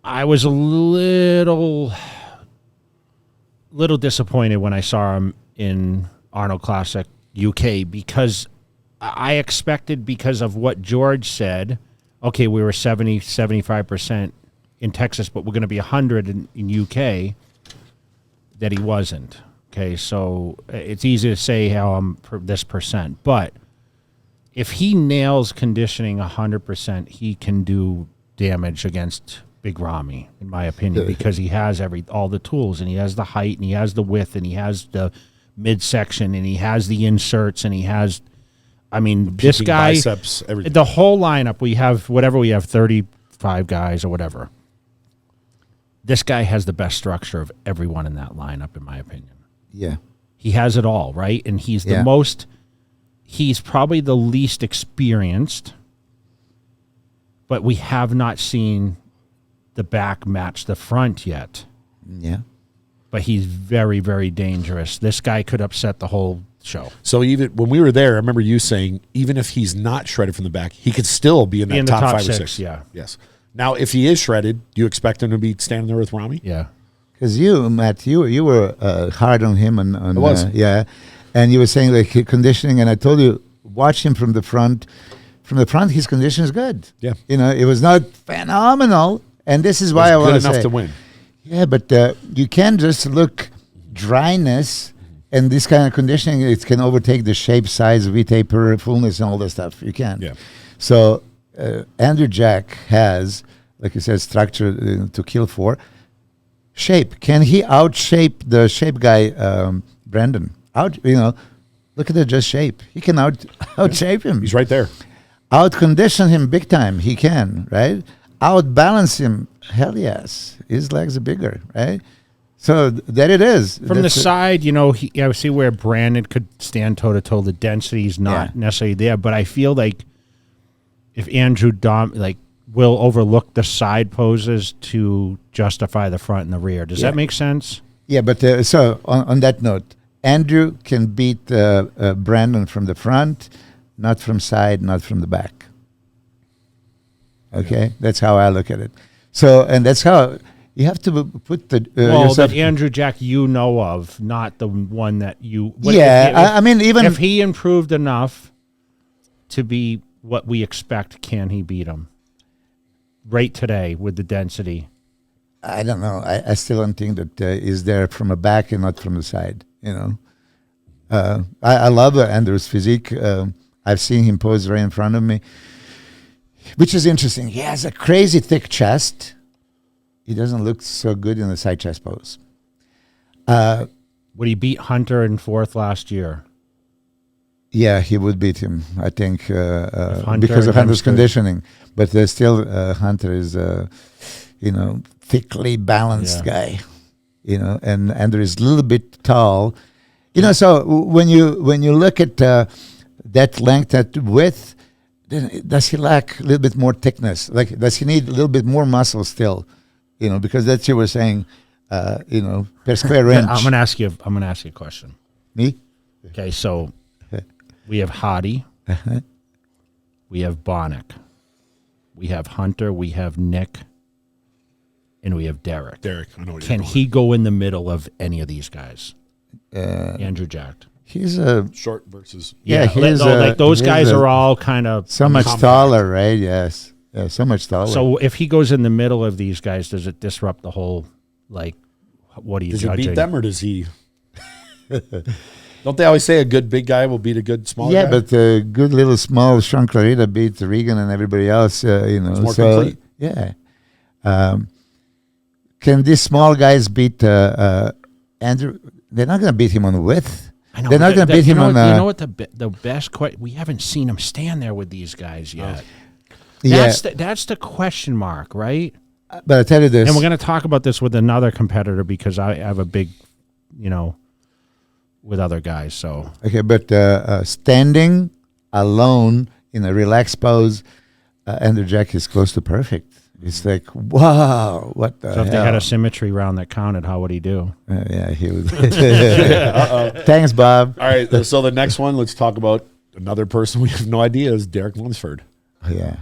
I was a little disappointed when I saw him in Arnold Classic UK because I expected, because of what George said, okay, we were 75% in Texas, but we're going to be 100 in UK, that he wasn't. Okay, so it's easy to say how I'm this percent, but if he nails conditioning 100%, he can do damage against Big Ramy, in my opinion, because he has all the tools, and he has the height, and he has the width, and he has the midsection, and he has the inserts, and he has, I mean, this guy, biceps, everything. the whole lineup, we have 35 guys or whatever. This guy has the best structure of everyone in that lineup, in my opinion. Yeah. He has it all, right? And he's Yeah. he's probably the least experienced, but we have not seen the back match the front yet. Yeah. But he's very, very dangerous. This guy could upset the whole show. So even when we were there, I remember you saying, even if he's not shredded from the back, he could still be in that top 5 or 6. Yeah. Yes. Now, if he is shredded, do you expect him to be standing there with Rami? Yeah. Because you, Matt, you were hard on him. On I was. yeah. And you were saying like conditioning, and I told you, watch him from the front. From the front, his condition is good. Yeah. It was not phenomenal. And this is why I want to say. Good enough to win. Yeah, but you can't just look dryness and this kind of conditioning. It can overtake the shape, size, V-taper, fullness, and all that stuff. You can. Yeah. So Andrew Jack has, like you said, structure to kill for. Shape. Can he outshape the shape guy, Brandon? Look at the just shape. He can outshape him. He's right there. Out-condition him big time. He can, right? Outbalance him. Hell yes. His legs are bigger, right? So there it is. From the side, I see where Brandon could stand toe-to-toe. The density is not necessarily there, but I feel like if Andrew will overlook the side poses to justify the front and the rear. Does that make sense? Yeah, but so on that note, Andrew can beat Brandon from the front, not from side, not from the back. Okay, that's how I look at it. So, and that's how you have to put the that Andrew Jack of, not the one that you. I mean, even if he improved enough to be what we expect, can he beat him? Right today with the density. I don't know. I still don't think that is there from a back and not from the side. I love Andrew's physique. I've seen him pose right in front of me, which is interesting. He has a crazy thick chest. He doesn't look so good in the side chest pose. Would he beat Hunter in 4th last year? Yeah, he would beat him, I think, because of Hunter's conditioning. But still, Hunter is, thickly balanced guy, and Andrew is a little bit tall. So when you look at that length, that width, then does he lack a little bit more thickness? Like, does he need a little bit more muscle still? Because that's what you were saying, per square inch. I'm gonna ask you a question. Me? Okay, so we have Hottie, we have Bonnick, we have Hunter, we have Nick, and we have Derek. I know what Can he go in the middle of any of these guys? Andrew Jack. He's a short versus those guys are all kind of so much taller, right? Yes, so much taller. So if he goes in the middle of these guys, does it disrupt the whole? What are you judging? Does he beat them or does he? Don't they always say a good big guy will beat a good small guy? Yeah, but a good little small Sean Clarita beat Regan and everybody else. It's more complete. Yeah. Can these small guys beat Andrew? They're not going to beat him on width. I know. They're not going to beat him on. You know what the best question? We haven't seen him stand there with these guys yet. That's the question mark, right? But I tell you this, and we're going to talk about this with another competitor because I have a big, with other guys. So okay, but standing alone in a relaxed pose, Andrew Jack is close to perfect. It's like, wow, what the hell? So if they had a symmetry round that counted, how would he do? Yeah, he would. Thanks, Bob. All right, so the next one, let's talk about another person we have no idea is Derek Lunsford. Oh, yeah.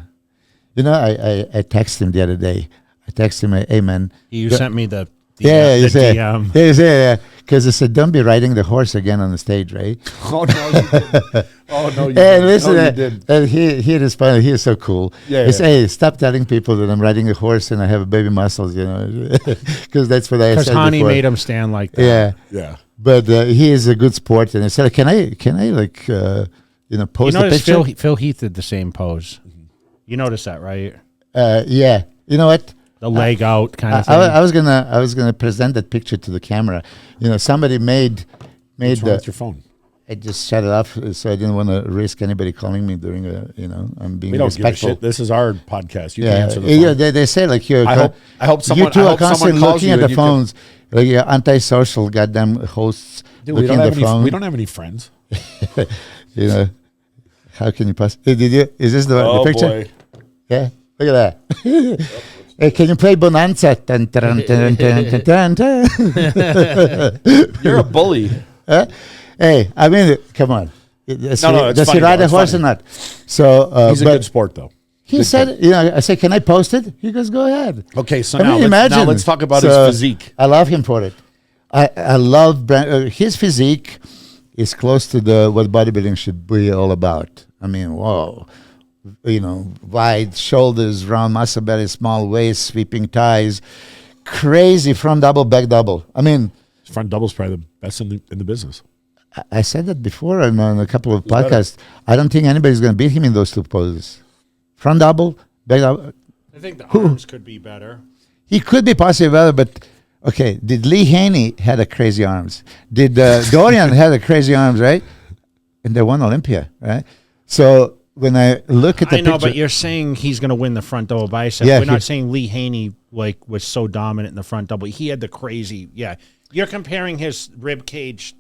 I texted him the other day. I texted him, hey, man. You sent me the DM. Yeah, because I said, don't be riding the horse again on the stage, right? Oh, no, you didn't. Oh, no, you and didn't. listen, no, you didn't. And he responded, he is so cool. Yeah, he said, hey, stop telling people that I'm riding a horse and I have baby muscles, because that's what I said before. Because Hani made him stand like that. Yeah. But he is a good sport. And I said, can I post a picture? Phil Heath did the same pose. Mm-hmm. You noticed that, right? Yeah. You know what? The leg out kind of thing. I was gonna present that picture to the camera. Somebody made What's wrong with your phone? I just shut it off, so I didn't want to risk anybody calling me during I'm being we don't respectful. Give a shit. This is our podcast. You can answer the phone. Yeah, they say like you. I hope someone. You two are constantly looking at the you phones. Like you're antisocial, goddamn hosts. Dude, looking at the phone. We don't have any friends. How can you possibly? Did you? Is this the picture? Boy. Yeah, look at that. Hey, can you play Bonanza? Dun, dun, dun, dun, dun, dun, dun. You're a bully. Hey, I mean, come on. Does it's he funny, ride though. a It's horse funny. or not? So, He's a but good sport, though. he Good said, kid. I said, can I post it? He goes, go ahead. Okay, so I mean, now let's talk about his physique. I love him for it. I love his physique is close to what bodybuilding should be all about. I mean, whoa. Wide shoulders, round muscle belly, small waist, sweeping thighs, crazy front double, back double. I mean, Front double's probably the best in the business. I said that before on a couple of better. podcasts. I don't think anybody's going to beat him in those two poses. Front double, back double. I think the arms could be better. He could be possibly better, but okay. Did Lee Haney had a crazy arms? Did Dorian had a crazy arms, right? And they won Olympia, right? So when I look at the I know, picture, but you're saying he's going to win the front double bicep. Yeah, We're not saying Lee Haney was so dominant in the front double. He had the crazy. Yeah, you're comparing his rib cage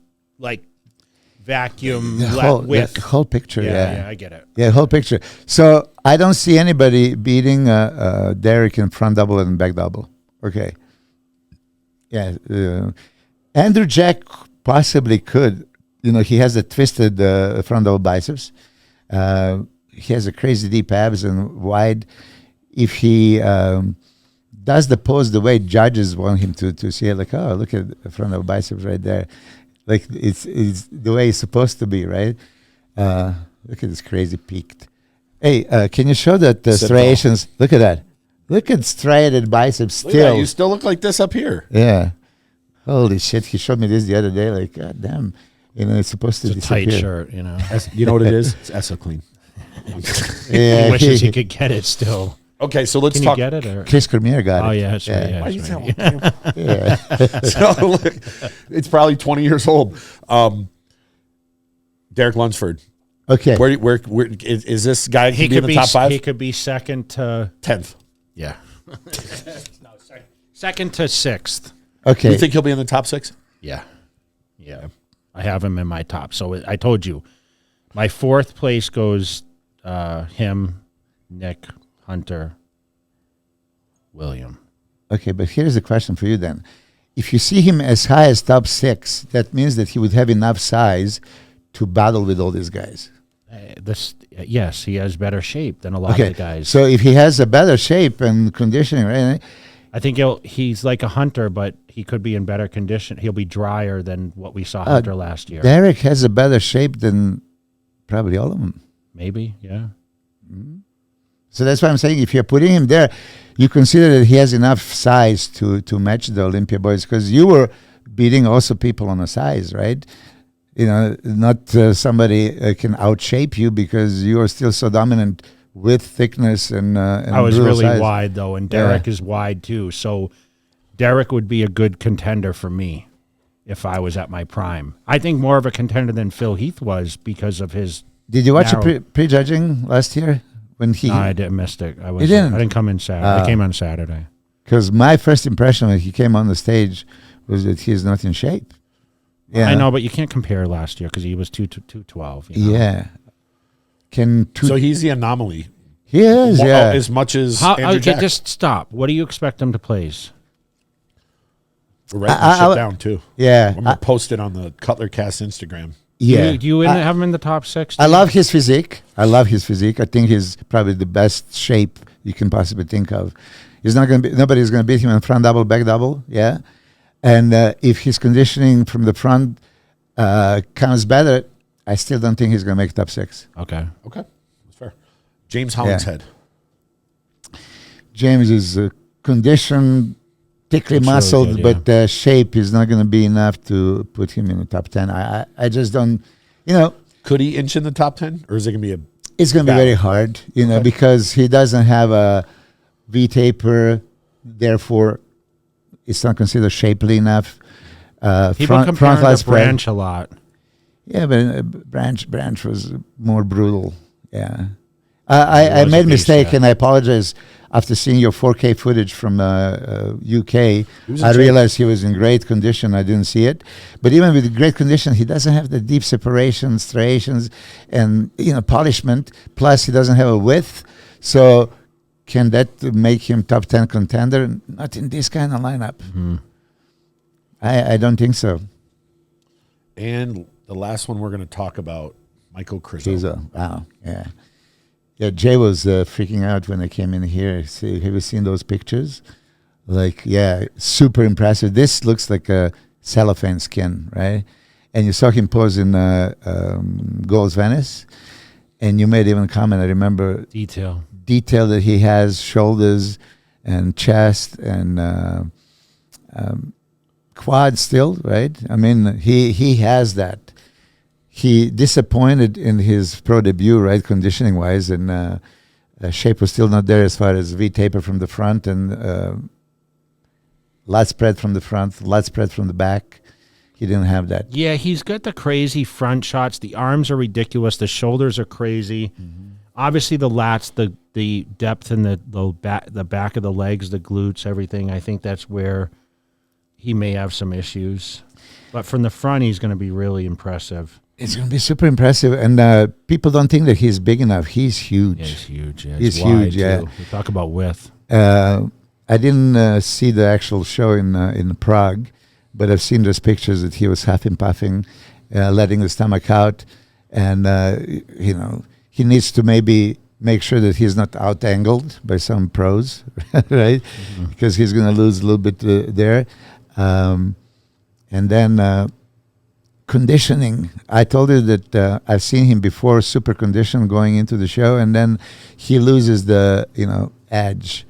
vacuum the whole picture. Yeah, I get it. Yeah, whole picture. So I don't see anybody beating Derek in front double and back double. Okay. Yeah. Andrew Jack possibly could. He has a twisted front double biceps. He has a crazy deep abs and wide. If he does the pose the way judges want him to see it, like, oh, look at the front double biceps right there. Like it's the way it's supposed to be, right? Look at this crazy peaked. Hey, can you show that striations? Look at that. Look at striated biceps still. Look at that. You still look like this up here. Yeah. Holy shit. He showed me this the other day. Like, God damn. It's supposed to It's a disappear. tight shirt, You know what it is? It's Essa clean. Yeah, he wishes he could get it still. Okay, so let's Can talk. you get it? Or? Chris Cormier got it. Oh, yeah, that's right. Yeah, Why you that's right. Yeah. So, look, it's probably 20 years old. Derek Lunsford. Okay. Where is this guy? He Could be in the top five? He could be second to 10th. yeah. Second to sixth. Okay. You think he'll be in the top 6? Yeah. I have him in my top. So I told you, my fourth place goes him, Nick, Hunter, William. Okay, but here's the question for you then. If you see him as high as top 6, that means that he would have enough size to battle with all these guys. Yes, he has better shape than a lot of the guys. So if he has a better shape and conditioning, right? I think he's like a Hunter, but he could be in better condition. He'll be drier than what we saw Hunter last year. Derek has a better shape than probably all of them. Maybe, yeah. So that's why I'm saying if you're putting him there, you consider that he has enough size to match the Olympia boys, because you were beating also people on the size, right? Not somebody can outshape you because you are still so dominant with thickness and I was really size. wide, though, and Derek is wide, too. So Derek would be a good contender for me if I was at my prime. I think more of a contender than Phil Heath was because of his Did you watch narrow- the prejudging last year? When he, No, I didn't miss it. I didn't? didn't come in Saturday. I came on Saturday. Because my first impression when he came on the stage was that he's not in shape. Yeah, I know, but you can't compare last year because he was 212. Yeah, So he's the anomaly. he is. Yeah, As much as How, Andrew okay, Jack. just stop. What do you expect him to place? We're writing this shit down, too. yeah, I'm going to post it on the Cutler Cast Instagram. yeah. Do you have him in the top 6? I love his physique. I think he's probably the best shape you can possibly think of. He's not going to be. Nobody's going to beat him in front double, back double. Yeah, and if his conditioning from the front comes better, I still don't think he's going to make top 6. Okay. Okay. That's fair. James Hollingshead. James is conditioned, thickly Looks really muscled, good, but shape is not going to be enough to put him in the top 10. I just don't. Could he inch in the top 10? Or is it going to be a. It's going to be very hard, because he doesn't have a V-taper, therefore it's not considered shapely enough. People compare him to Branch a lot. Yeah, but Branch was more brutal. Yeah. I was made a a beast, mistake, yeah. and I apologize. After seeing your 4K footage from UK, was I a realized he was in great condition. I didn't see it. But even with great condition, he doesn't have the deep separation, striations, and polishment. Plus, he doesn't have a width. So can that make him top 10 contender? Not in this kind of lineup. I don't think so. And The last one we're going to talk about, Michael Krizo. Krizo. Wow. Yeah. Yeah. Jay was freaking out when I came in here. See, have you seen those pictures? Like, yeah, super impressive. This looks like a cellophane skin, right? And you saw him pose in Gold's Venice, and you made even a comment. I remember Detail that he has, shoulders and chest and quad still, right? I mean, he has that. He disappointed in his pro debut, right, conditioning wise, and shape was still not there as far as V taper from the front and lat spread from the front, lat spread from the back. He didn't have that. Yeah, he's got the crazy front shots. The arms are ridiculous. The shoulders are crazy. Mm-hmm. Obviously, the lats, the depth in the back of the legs, the glutes, everything. I think that's where he may have some issues. But from the front, he's going to be really impressive. It's going to be super impressive. And people don't think that he's big enough. He's huge. Yeah, he's huge. Yeah, he's huge, yeah. Too. We talk about width. I didn't see the actual show in Prague, but I've seen those pictures that he was huffing, puffing, letting the stomach out. And, he needs to maybe make sure that he's not out-angled by some pros, right? Mm-hmm. Because he's going to lose a little bit there. And then conditioning. I told you that I've seen him before, super conditioned going into the show, and then he loses the, edge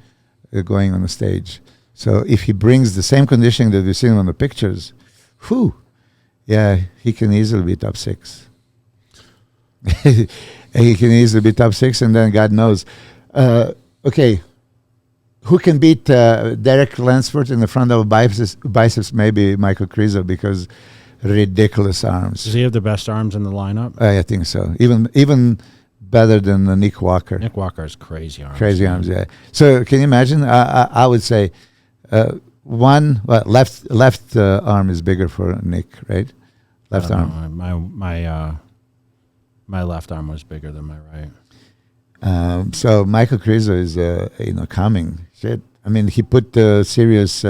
going on the stage. So if he brings the same conditioning that we've seen on the pictures, he can easily be top 6. He can easily be top 6, and then God knows. Okay, who can beat Derek Lansford in the front of biceps? Maybe Michael Krizo, because ridiculous arms. Does he have the best arms in the lineup? I think so. Even better than Nick Walker. Nick Walker has crazy arms. Crazy arms, yeah. So can you imagine? I would say left arm is bigger for Nick, right? Left arm. My left arm was bigger than my right. So Michael Krizo is coming. Shit. I mean, he put serious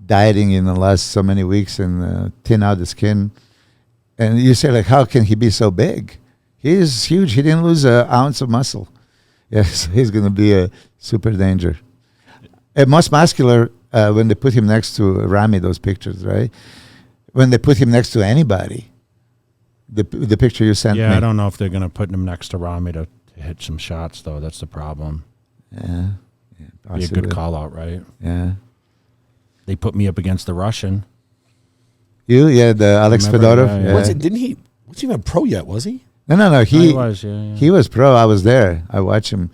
dieting in the last so many weeks and thin out the skin. And you say, like, how can he be so big? He is huge. He didn't lose an ounce of muscle. Yes, he's going to be a super danger. Most muscular when they put him next to Rami, those pictures, right? When they put him next to anybody, the picture you sent me. Yeah, I don't know if they're going to put him next to Rami to hit some shots, though. That's the problem. Yeah. Be a good call out, right? Yeah. They put me up against the Russian. You? Yeah, the Alex Fedorov. Yeah. Was he even pro yet, was he? No. He was, He was pro. I was there. I watched him.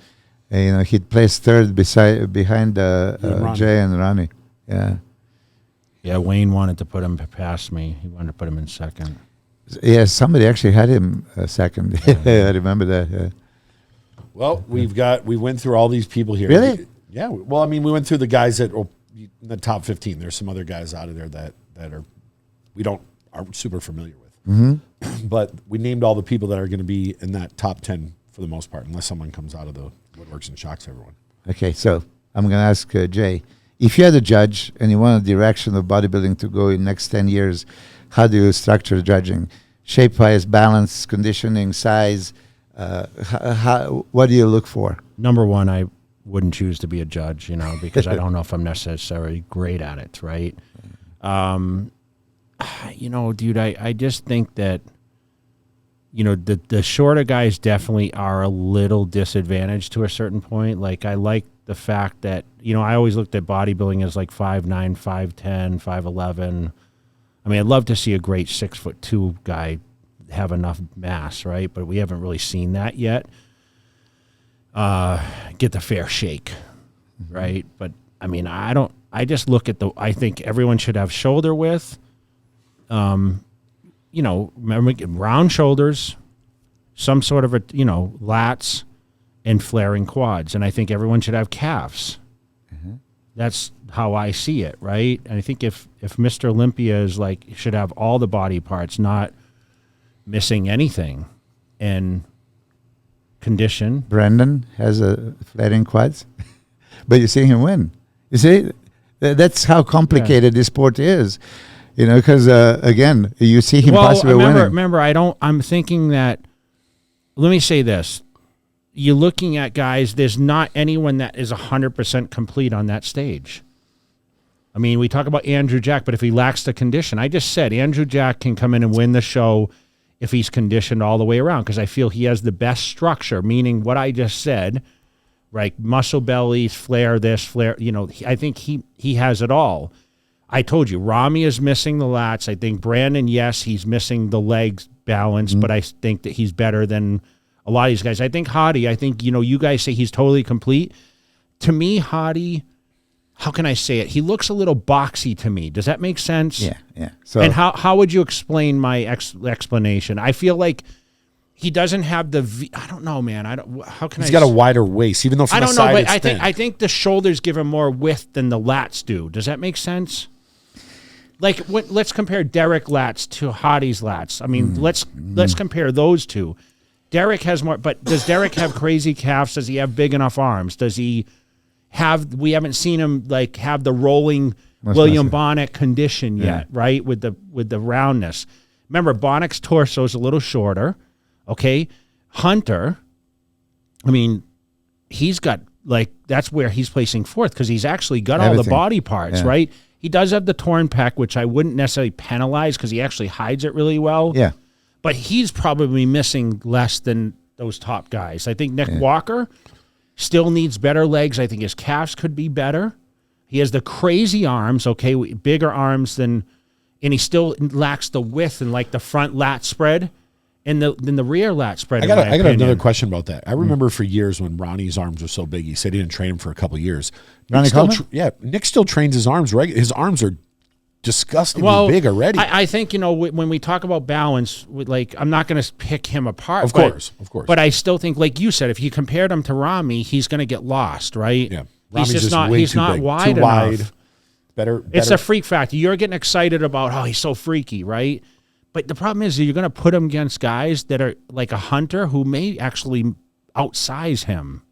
He placed third behind Jay and Rami. Yeah. Yeah, Wayne wanted to put him past me. He wanted to put him in second. Yeah, somebody actually had him second. I remember that. Yeah. Well, we went through all these people here. Really? Yeah. Well, I mean, we went through the guys that are in the top 15. There's some other guys out of there that aren't super familiar with. Mm-hmm. But we named all the people that are going to be in that top 10 for the most part, unless someone comes out of the woodworks and shocks everyone. Okay, so I'm going to ask Jay, if you had a judge and you want a direction of bodybuilding to go in next 10 years, how do you structure judging? Shape-wise, balance, conditioning, size, what do you look for? Number one, I wouldn't choose to be a judge, because I don't know if I'm necessarily great at it, right? Dude, I just think that, the shorter guys definitely are a little disadvantaged to a certain point. Like, I like the fact that, I always looked at bodybuilding as like 5'9", 5'10", 5'11". I mean, I'd love to see a great 6'2" guy have enough mass, right? But we haven't really seen that yet. Get the fair shake, right? But I mean, I just look at I think everyone should have shoulder width. Remember, round shoulders, some sort of lats and flaring quads. And I think everyone should have calves. Mm-hmm. That's how I see it, right? And I think if Mr. Olympia is should have all the body parts, not missing anything, and condition. Brandon has a flaring quads, but you see him win. You see, that's how complicated this sport is. You know, because again, you see him possibly winning. Remember, I'm thinking that. Let me say this: you're looking at guys. There's not anyone that is 100% complete on that stage. I mean, we talk about Andrew Jack, but if he lacks the condition, I just said Andrew Jack can come in and win the show if he's conditioned all the way around, because I feel he has the best structure. Meaning what I just said, right? Muscle bellies, flare this, flare. You know, I think he has it all. I told you, Rami is missing the lats. I think Brandon, yes, he's missing the legs balance, but I think that he's better than a lot of these guys. I think Hadi, you guys say he's totally complete. To me, Hadi, how can I say it? He looks a little boxy to me. Does that make sense? Yeah. So, and how would you explain my explanation? I feel like he doesn't have the V. I don't know, man. He's got a wider waist, even though from I don't the side know, but it's thin. I think the shoulders give him more width than the lats do. Does that make sense? Like, let's compare Derek lats to Hadi's lats. I mean, let's compare those two. Derek has more, but does Derek have crazy calves? Does he have big enough arms? Does he have? We haven't seen him like have the rolling William Bonnet condition yet, right? With the roundness. Remember, Bonnet's torso is a little shorter. Okay, Hunter. I mean, he's got that's where he's placing fourth because he's actually got all the body parts, right? He does have the torn pec, which I wouldn't necessarily penalize because he actually hides it really well. Yeah. But he's probably missing less than those top guys. I think Nick Walker still needs better legs. I think his calves could be better. He has the crazy arms, okay, bigger arms and he still lacks the width and like the front lat spread and the rear lat spread. I got another question about that. I remember for years when Ronnie's arms were so big, he said he didn't train him for a couple of years. Nick still trains his arms. His arms are disgustingly big already. I think, when we talk about balance, I'm not going to pick him apart. Of course. But I still think, like you said, if you compared him to Rami, he's going to get lost, right? Yeah. He's not wide enough. Better. It's a freak factor. You're getting excited about, he's so freaky, right? But the problem is you're going to put him against guys that are like a Hunter who may actually outsize him.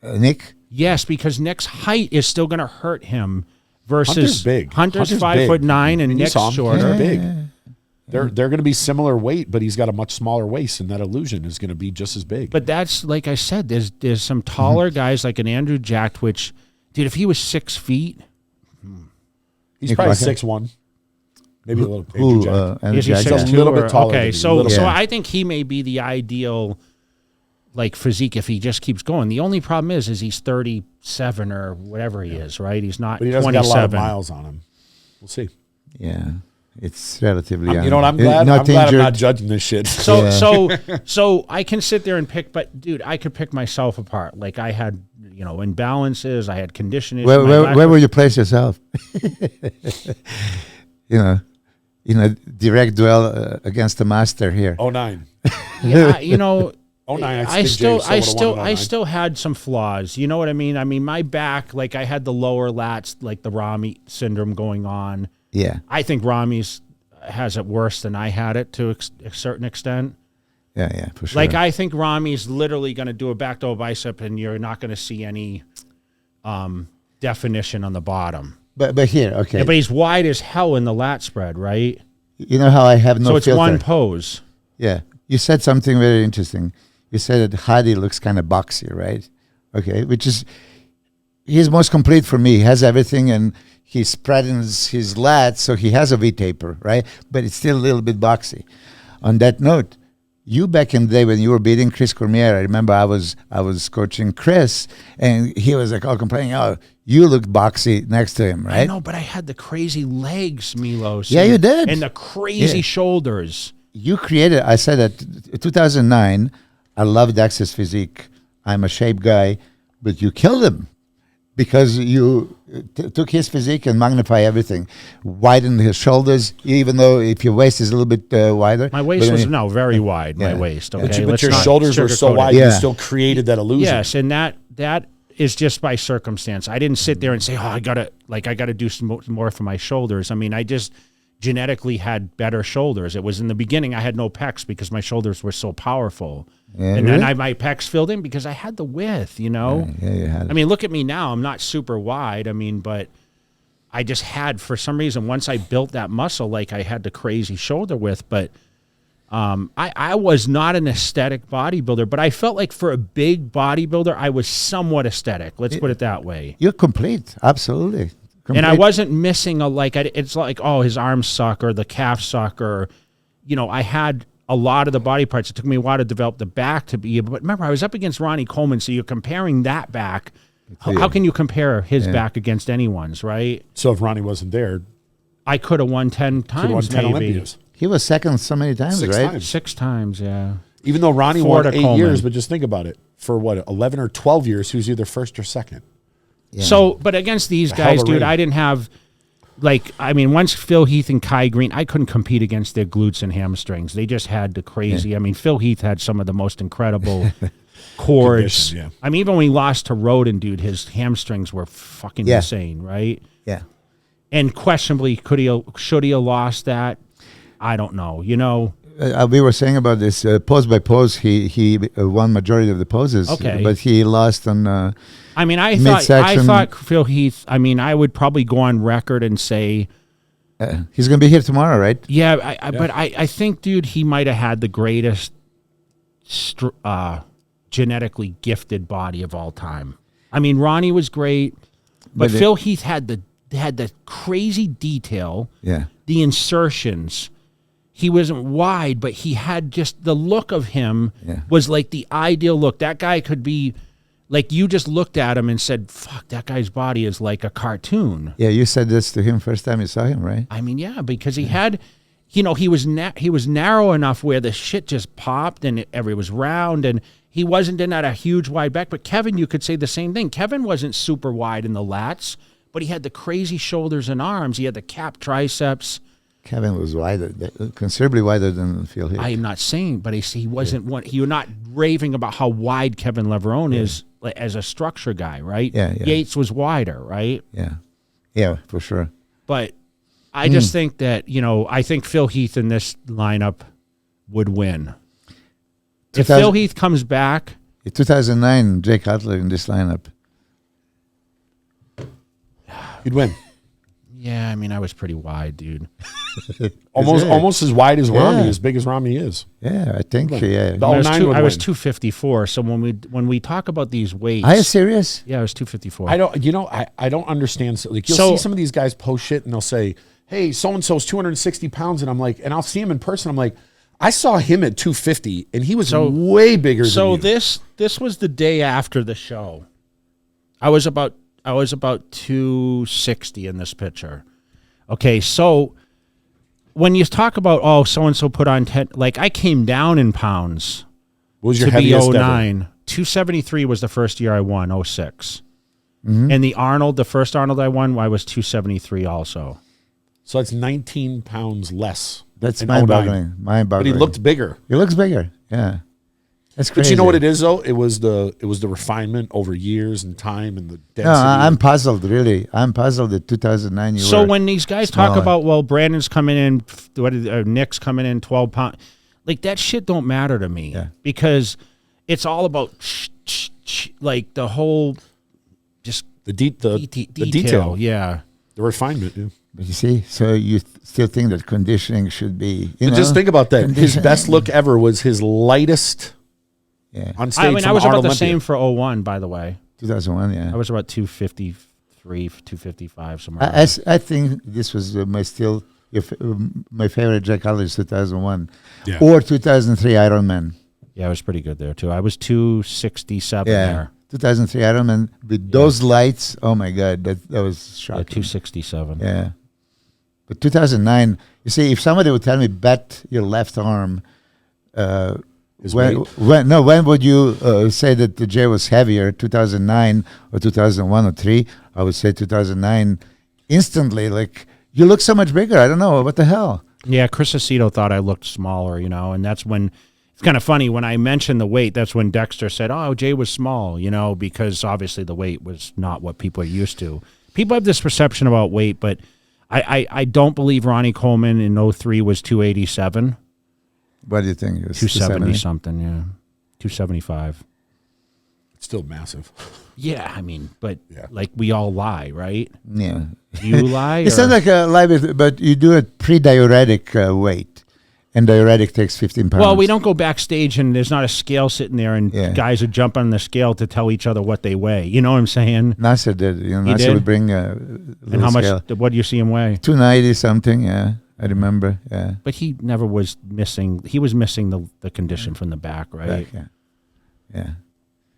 Nick? Yes, because Nick's height is still going to hurt him. Versus Hunter's big. Hunter's 5'9" and Nick's shorter. Big. They're going to be similar weight, but he's got a much smaller waist, and that illusion is going to be just as big. But that's like I said. There's some taller guys like an Andrew Jack, which, dude, if he was 6 feet, he's probably 6'1", maybe a little. Andrew Jack. Is he 6'2" a little bit taller. Okay, so I think he may be the ideal physique if he just keeps going. The only problem is he's 37 or whatever he is, right? He's not 27. But he doesn't got a lot of miles on him. We'll see. Yeah, it's relatively young. You know what? I'm glad I'm not judging this shit. So I can sit there and pick, but dude, I could pick myself apart. Like I had, imbalances. I had condition issues. Where will you place yourself? Direct duel against the master here. 09. Yeah, 09, I still had some flaws. You know what I mean? I mean, my back, I had the lower lats, like the Rami syndrome going on. Yeah. I think Rami's has it worse than I had it to a certain extent. Yeah, for sure. I think Rami's literally going to do a backdoor bicep, and you're not going to see any definition on the bottom. But here, okay. Yeah, but he's wide as hell in the lat spread, right? You know how I have no filter. So it's one pose. Yeah. You said something very interesting. You said that Hadi looks kind of boxy, right? Okay, he's most complete for me. He has everything, and he spreads his lats, so he has a V-taper, right? But it's still a little bit boxy. On that note, you back in the day when you were beating Chris Cormier, I remember I was coaching Chris, and he was all complaining, you look boxy next to him, right? I know, but I had the crazy legs, Milos. Yeah, you did. And the crazy shoulders. You created, I said that 2009, I loved Access Physique. I'm a shape guy, but you killed him because you took his physique and magnify everything. Widen his shoulders, even though if your waist is a little bit wider. My waist was very wide, my waist. Okay? But your shoulders were so wide, you still created that illusion. Yes, and that is just by circumstance. I didn't sit there and say, I gotta do some more for my shoulders. I mean, I just genetically had better shoulders. It was in the beginning I had no pecs because my shoulders were so powerful. Yeah, and then my pecs filled in because I had the width, Yeah, you had it. I mean, look at me now. I'm not super wide. I mean, but I just had, for some reason, once I built that muscle, like I had the crazy shoulder width, but I was not an aesthetic bodybuilder, but I felt like for a big bodybuilder, I was somewhat aesthetic. Let's put it that way. You're complete, absolutely. Complete. And I wasn't missing it's like, oh, his arms suck or the calf suck or, I had a lot of the body parts. It took me a while to develop the back to be able, but remember, I was up against Ronnie Coleman, so you're comparing that back. How can you compare his back against anyone's, right? So if Ronnie wasn't there, I could have won 10 times, maybe. Olympias. He was second so many times, right? Times. 6 times, yeah. Even though Ronnie Four won to 8 Coleman. years, but just think about it. For what, 11 or 12 years, he was either first or second. Yeah. So, but against these guys, dude, I didn't have, once Phil Heath and Kai Green, I couldn't compete against their glutes and hamstrings. They just had the crazy. Yeah. Phil Heath had some of the most incredible chords. Yeah. Even when he lost to Roden, dude, his hamstrings were fucking insane, right? Yeah. And questionably, should he have lost that? I don't know. We were saying about this pose by pose. He won majority of the poses. Okay. But he lost on. I thought Phil Heath. I would probably go on record and say he's going to be here tomorrow, right? Yeah, but I think, dude, he might have had the greatest genetically gifted body of all time. Ronnie was great, but Phil Heath had the crazy detail. Yeah. The insertions. He wasn't wide, but he had just the look of him was like the ideal look. That guy could be like, you just looked at him and said, fuck, that guy's body is like a cartoon. Yeah, you said this to him first time you saw him, right? Yeah, because he had, he was narrow enough where the shit just popped and it was round, and he wasn't in at a huge wide back. But Kevin, you could say the same thing. Kevin wasn't super wide in the lats, but he had the crazy shoulders and arms. He had the cap triceps. Kevin was wider, considerably wider than Phil Heath. I'm not saying, but he wasn't one. You're not raving about how wide Kevin Leverone is as a structure guy, right? Yeah. Yates was wider, right? Yeah, for sure. But I just think that, I think Phil Heath in this lineup would win. If Phil Heath comes back. In 2009, Jay Cutler in this lineup. He'd win. Yeah, I was pretty wide, dude. almost as wide as Rami, as big as Rami is. Yeah, I think. Yeah, I was 254. So when we talk about these weights, are you serious? Yeah, I was 254. I don't understand. Like, you'll see some of these guys post shit and they'll say, "Hey, so and so's 260 pounds," and I'm like, and I'll see him in person. I'm like, I saw him at 250, and he was way bigger. So than you. this was the day after the show. I was about 260 in this picture. Okay, so when you talk about, so-and-so put on 10, like I came down in pounds. What was your heaviest ever? 09. 273 was the first year I won, 06. Mm-hmm. And the first Arnold I won, I was 273 also. So that's 19 pounds less. That's mind-boggling. But he looked bigger. He looks bigger, yeah. That's crazy. But you know what it is, though? It was the refinement over years and time and the density. No, I'm puzzled, really. I'm puzzled at 2009. So when these guys talk about, Brandon's coming in, Nick's coming in 12 pounds, like that shit don't matter to me because it's all about like the whole just the detail. Yeah. The refinement, yeah. But you see, so you still think that conditioning should be, just think about that. His best look ever was his lightest. Yeah. On stage I was about the Olympia. same for 01, by the way. 2001, yeah. I was about 253, 255, somewhere. I think this was my favorite Jack Cutler is 2001 or 2003 Ironman. Yeah, it was pretty good there too. I was 267 there. 2003 Ironman with those lights. Oh my God, that was shocking. 267. Yeah. But 2009, you see, if somebody would tell me bet your left arm. When would you say that the J was heavier, 2009 or 2001 or 3? I would say 2009 instantly. Like, you look so much bigger. I don't know. What the hell? Yeah, Chris Aceto thought I looked smaller, and that's when, it's kind of funny, when I mentioned the weight, that's when Dexter said, oh, Jay was small, because obviously the weight was not what people are used to. People have this perception about weight, but I don't believe Ronnie Coleman in 03 was 287. What do you think? 270 something, yeah. 275. Still massive. Yeah, I mean, but like we all lie, right? Yeah. Do you lie? It's not like a lie, but you do it pre-diuretic weight. And diuretic takes 15 pounds. Well, we don't go backstage and there's not a scale sitting there and guys are jumping on the scale to tell each other what they weigh. You know what I'm saying? NASA did. NASA did? would bring a And how much, what do you see him weigh? 290 something, yeah. I remember, yeah. But he never was missing. He was missing the condition from the back, right? Back, yeah.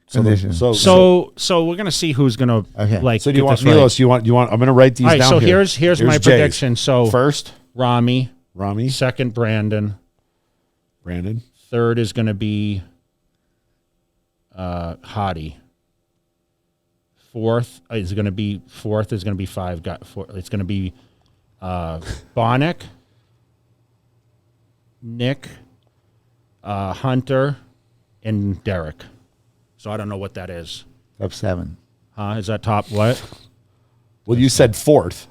So So we're gonna see who's gonna like. So do you want Milos? Right. You want? I'm gonna write these All right, down. so here. here's my Jay's. prediction. So first, Rami. Rami. Second, Brandon. Third is gonna be Hottie. Fourth is gonna be five. It's gonna be Bonnick, Nick, Hunter, and Derek. So I don't know what that is. Top 7. Is that top what? Well, you said fourth.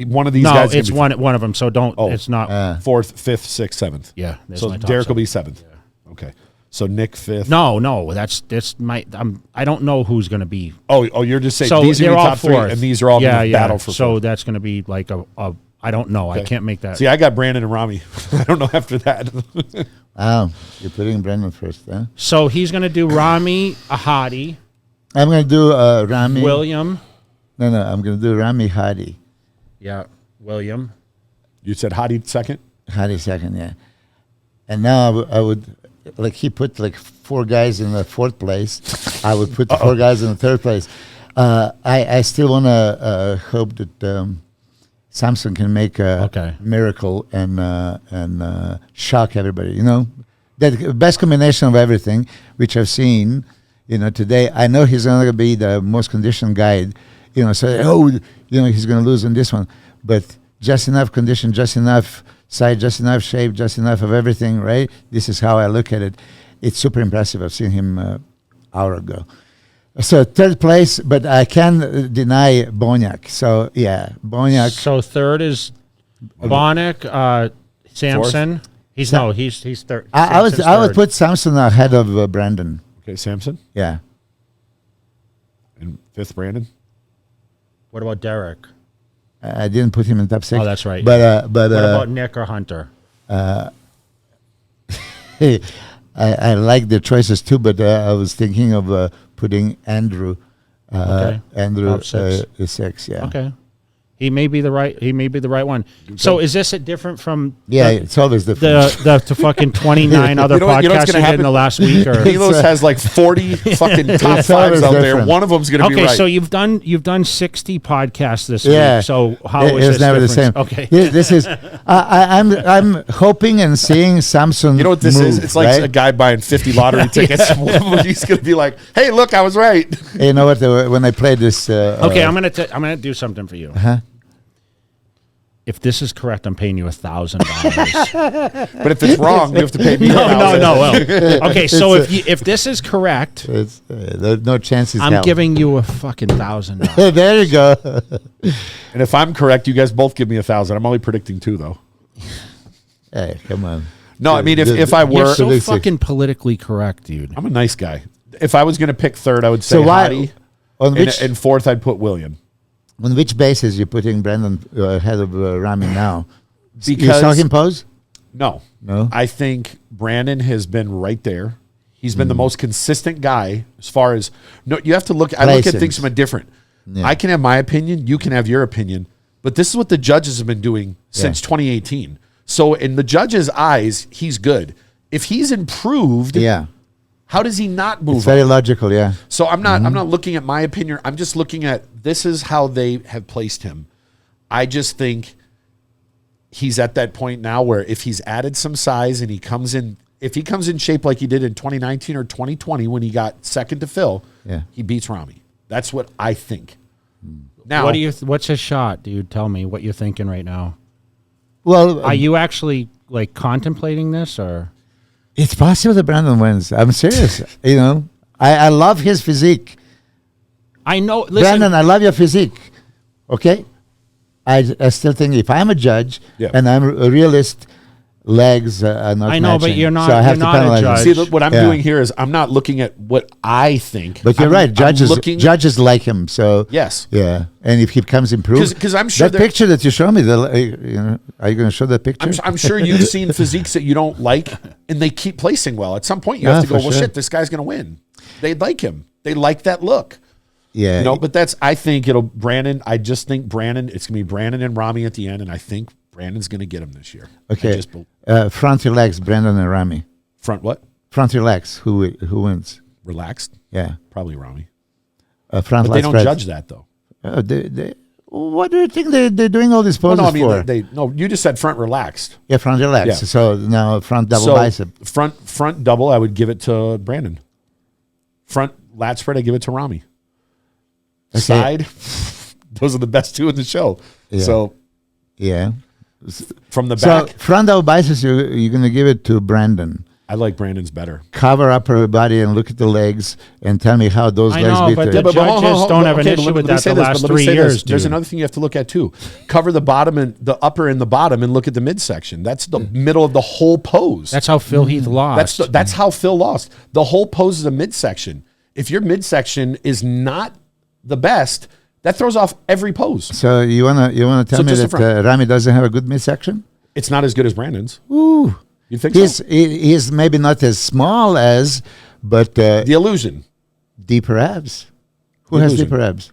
One of these No, guys. it's one of them. So don't. It's not fourth, fifth, sixth, seventh. Yeah. So my top Derek will be 7. seventh. Yeah. Okay. So Nick fifth. No. That's my. I don't know who's going to be. Oh, you're just saying So these are they're your all top three, fourth. and these are all going to battle for. So fourth. that's going to be like a. I don't know. Okay. I can't make that. See, I got Brandon and Rami. I don't know after that. Wow, you're putting Brandon first, huh? So he's going to do Rami, Hadi. I'm going to do Rami. William. No, I'm going to do Rami Hadi. Yeah, William. You said Hadi second? Hadi second, yeah. And now I would, like he put like 4 guys in the 4th place. I would put the 4 guys in the 3rd place. I still want to hope that Samson can make a miracle and shock everybody. You know, that best combination of everything, which I've seen. You know, today I know he's going to be the most conditioned guy. You know, so he's going to lose in this one, but just enough condition, just enough size, just enough shape, just enough of everything. Right? This is how I look at it. It's super impressive. I've seen him an hour ago. So 3rd place, but I can't deny Boniak. So yeah, Boniak. So 3rd is Boniak, Samson. Fourth? He's 3rd. I would put Samson ahead of Brandon. Okay, Samson. Yeah. And 5th, Brandon. What about Derek? I didn't put him in top 6. Oh, that's right. But what about Nick or Hunter? I like the choices too, but I was thinking of putting Andrew. Andrew is 6. Yeah. Okay. He may be the right one. Okay. So is this different from? Yeah, it's always different. The fucking 29 other podcasts you did in the last week. Or Milos has like 40 fucking top 5s out there. One of them's going to be right. Okay, so you've done 60 podcasts this week. So how is it's this never different? the same. Okay, this is. I'm hoping and seeing Samson. You know what this move, is? It's like a guy buying 50 lottery tickets. He's going to be like, "Hey, look, I was right." You know what? When I played this. Okay, I'm gonna do something for you. If this is correct, I'm paying you $1,000. But if it's wrong, you have to pay me. No. Well, okay, so if this is correct, there's no chances. I'm giving you a fucking $1,000. There you go. And if I'm correct, you guys both give me 1,000. I'm only predicting 2 though. Hey, come on. No, I mean if I were, you're so fucking politically correct, dude. I'm a nice guy. If I was going to pick 3rd, I would say Hottie. And 4th, I'd put William. On which basis you're putting Brandon ahead of Rami now? Because you saw him pose? No. I think Brandon has been right there. He's been the most consistent guy as far as you have to look. I look at things from a different. Yeah. I can have my opinion. You can have your opinion. But this is what the judges have been doing since 2018. So in the judges' eyes, he's good. If he's improved, how does he not move? It's very logical, yeah. So I'm not looking at my opinion. I'm just looking at this is how they have placed him. I just think he's at that point now where if he's added some size and he comes in shape like he did in 2019 or 2020 when he got 2nd to Phil, he beats Rami. That's what I think. Now, what's his shot, dude? Tell me what you're thinking right now. Well, are you actually like contemplating this or? It's possible that Brandon wins. I'm serious. You know, I love his physique. I know. Listen, Brandon, I love your physique. Okay? I still think if I'm a judge and I'm a realist, legs are not I know, but matching. you're not- So I have you're to not a penalize him. judge. See, look, what I'm Yeah. doing here is I'm not looking at what I think. But you're I'm- right. I'm Judges looking- judges like him. So Yes. yeah. And if he becomes improved, 'Cause I'm sure that there- picture that you show me, are you going to show that picture? I'm sure you've seen physiques that you don't like, and they keep placing well. At some point, you Yeah, have to go, for well, sure. shit, this guy's going to win. They like him. They like that look. Yeah. You know, but I think I just think Brandon, it's going to be Brandon and Rami at the end, and I think Brandon's going to get him this year. Okay. Front your legs, Brandon and Rami. Front what? Front your legs. Who wins? Relaxed? Yeah. Probably Rami. Front But leg they don't spread. judge that, though. What do you think they're doing all these Well, poses no, I for? mean, you just said front relaxed. Yeah, front your legs. Yeah. So now front double So bicep. front double, I would give it to Brandon. Front lat spread, I give it to Rami. Okay. Side, those are the best two in the show. Yeah. So Yeah. from the So back, front double biceps, you're going to give it to Brandon. I like Brandon's better. Cover upper body and look at the legs and tell me how those I legs know, beat but the. the judges don't have an okay, but issue let with me that say the this, last but let me 3 say this. years, There's dude. another thing you have to look at too. Cover the bottom and the upper and the bottom and look at the midsection. That's the middle of the whole pose. That's how Phil Heath lost. That's how Phil lost. The whole pose is a midsection. If your midsection is not the best, that throws off every pose. So you wanna tell So me just the that Rami doesn't have a good midsection? It's not as good as Brandon's. Ooh, You think he's so? he's maybe not as small as, but The illusion. deeper abs. Who The has illusion. deeper abs?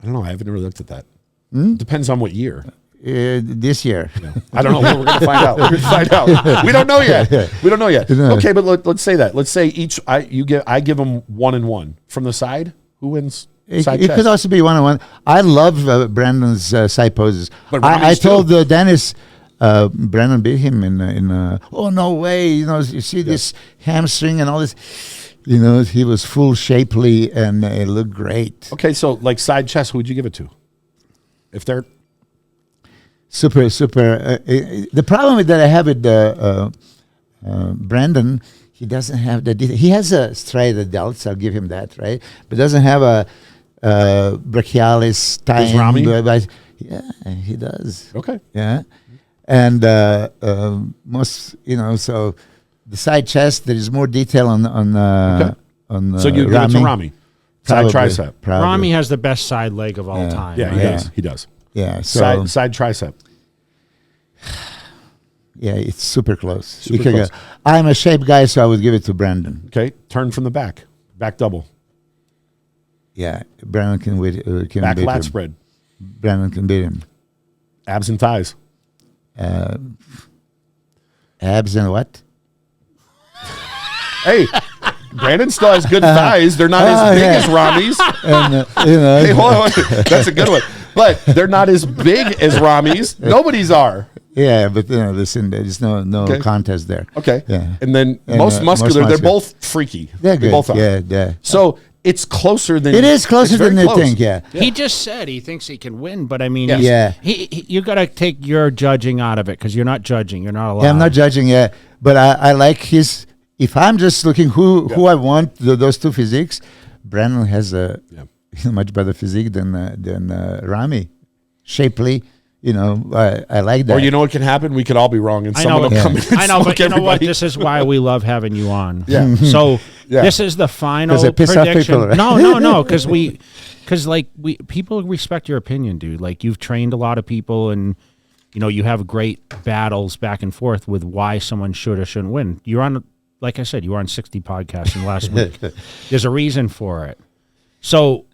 I don't know. I haven't really looked at that. Hmm? Depends on what year. This year. I don't know. We're going to find out. We're going to find out. We don't know yet. We don't know yet. No. Okay, but let's say that. Let's say I give them 1 and 1 from the side. Who wins? It Side could chest. also be one-on-one. I love Brandon's side poses. But I Rami's told too. Dennis, Brandon beat him in oh, no way. You see this hamstring and all this. He was full shapely and it looked great. Okay, so like side chest, who would you give it to? If they're Super. The problem with that I have with Brandon, he doesn't have the detail. He has a striated delts, I'll give him that, right? But doesn't have a brachialis time. Rami? Yeah, he does. okay. Yeah, and most so the side chest there is more detail on So you give it to Rami. Side Probably, tricep. probably. Rami has the best side leg of all Yeah. time. Yeah, right? he Yeah. does. He does. Yeah, so Side tricep. yeah, it's super close. Super close. I'm a shape guy, so I would give it to Brandon. Okay, turn from the back. Back double. Yeah, Brandon can Back beat lat him. spread. Brandon can beat him. Abs and thighs. Abs and what? Hey, Brandon still has good thighs. They're not as big yeah. as Rami's. And Hey, hold on. That's a good one. But they're not as big as Rami's. Nobody's are. yeah, but listen, there's no Okay. contest there. Okay. Yeah. And then And, most most muscular, they're muscular. both freaky. They're They good. both are. Yeah. So it's closer than It is closer it's very than you close. think. Yeah. He just said he thinks he can win, but I mean, Yes. Yeah. you got to take your judging out of it because you're not judging. You're not allowed. Yeah, I'm not judging. Yeah, but I like his. If I'm just looking who I want those two physiques, Brandon has a much better physique than Rami. Shapely, I like that. Or you know what can happen? We could all be wrong, and I someone know, will come in and I know, but smoke you know what? everybody. This is why we love having you on. Yeah. So Yeah. this is the final 'Cause they piss off prediction. people, right? No, because people respect your opinion, dude. Like you've trained a lot of people, and you have great battles back and forth with why someone should or shouldn't win. You're on, like I said, you were on 60 podcasts in the last week. There's a reason for it. So,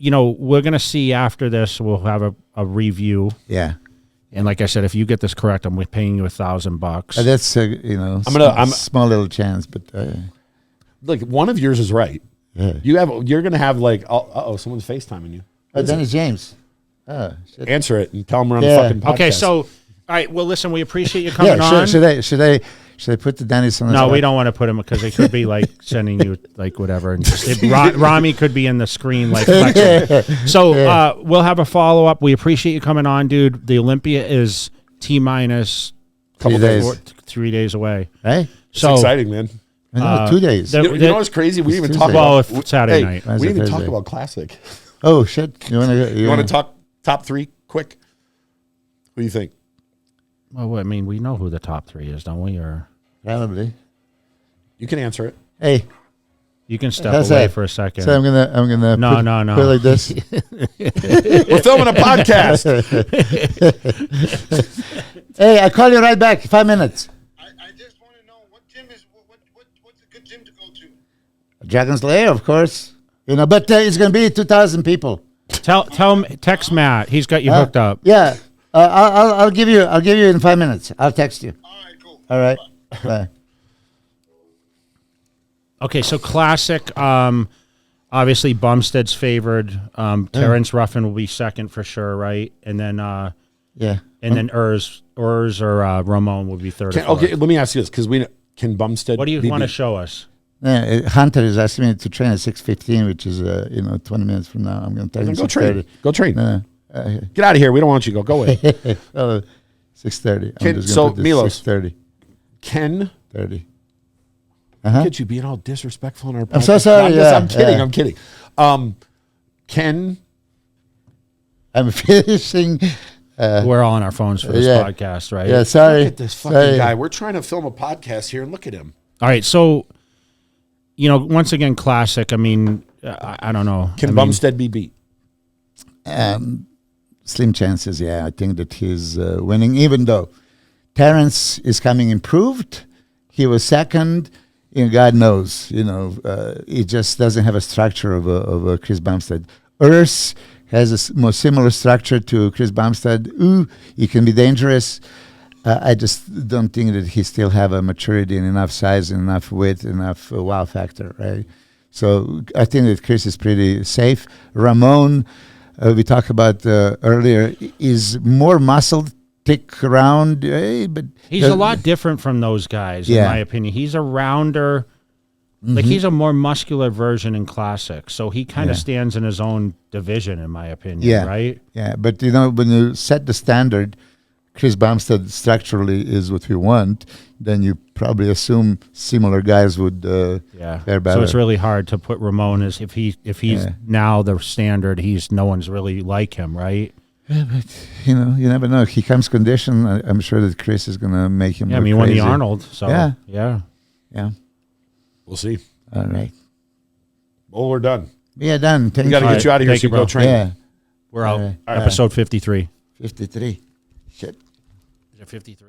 we're gonna see after this. We'll have a review. Yeah, And like I said, if you get this correct, I'm paying you $1,000. that's I'm small little chance, but Like one of yours is right. yeah. You're gonna have like someone's FaceTiming you. Dennis James. Oh, shit. Answer it and tell them we're on Yeah. the fucking podcast. Okay, so all right. Well, listen, we appreciate you coming Yeah, on. should I put the Dennis on the No, spot? we don't want to put him because it could be like sending you like whatever. And Rami could be in the screen like flexing. So we'll have a follow up. We appreciate you coming on, dude. The Olympia is T-minus 3 days. 3 days away. Hey, it's So exciting, man. I know, 2 days. the- You know what's crazy? We didn't even It's talk Tuesday. well, about if Saturday night. We didn't even talk Thursday. about classic. Oh shit! You want to? You want to talk top 3 quick? What do you think? Well, I mean, we know who the top 3 is, don't we? Or Probably. You can answer it. Hey, you can step how's away that? for a second. So I'm gonna No. put it like this. We're filming a podcast. Hey, I call you right back. 5 minutes. I just want to know what gym is what's a good gym to go to? Dragon's Lair, of course. But it's gonna be 2,000 people. Tell him, text Matt. He's got you hooked up. Yeah. I'll give you in 5 minutes. I'll text you. All right, cool. All right. Bye. Okay, so classic. Obviously, Bumstead's favored. Terrence Ruffin will be second for sure, right? And then, Yeah. and then Urs or Ramon will be third. or fourth. Okay, let me ask you this, because can Bumstead. What do you be want to beat? show us? Yeah, Hunter is asking me to train at 6:15, which is 20 minutes from now. I'm going to tell him Go train. 6:30. Go train. No, Get out of here. We don't want you to go. Go away. 6:30. So, Milos. 6:30. Ken, 30. look at you being all disrespectful in our podcast. I'm so sorry. I'm kidding. I'm kidding. Ken, I'm finishing. We're all on our phones for this podcast, right? Yeah, sorry. look at this fucking Sorry. guy. We're trying to film a podcast here, and look at him. All right, so once again, classic. I mean, I don't know. Can I mean, Bumstead be beat? Slim chances, yeah. I think that he's winning, even though Terrence is coming improved. He was second. God knows, he just doesn't have a structure of a Chris Bumstead. Urs has a more similar structure to Chris Bumstead. He can be dangerous. I just don't think that he still have a maturity and enough size and enough width, enough wow factor, right? So I think that Chris is pretty safe. Ramon, we talked about earlier, is more muscled, thick around, but he's a lot different from those guys, in my opinion. He's a rounder, like he's a more muscular version in classic. So he kind of stands in his own division, in my opinion, right? Yeah, but when you set the standard, Chris Bumstead structurally is what we want, then you probably assume similar guys would fare better. So it's really hard to put Ramon as if he's now the standard. No one's really like him, right? Yeah, but you never know. He comes conditioned. I'm sure that Chris is going to make him. Yeah, I mean, he won the Arnold. So yeah. We'll see. All right. Well, we're done. Yeah, done. Thank We got to you. get you out of here Thank so you you, can go bro. train. Yeah, we're out. All right. Episode 53. 53. Shit. Is it 53?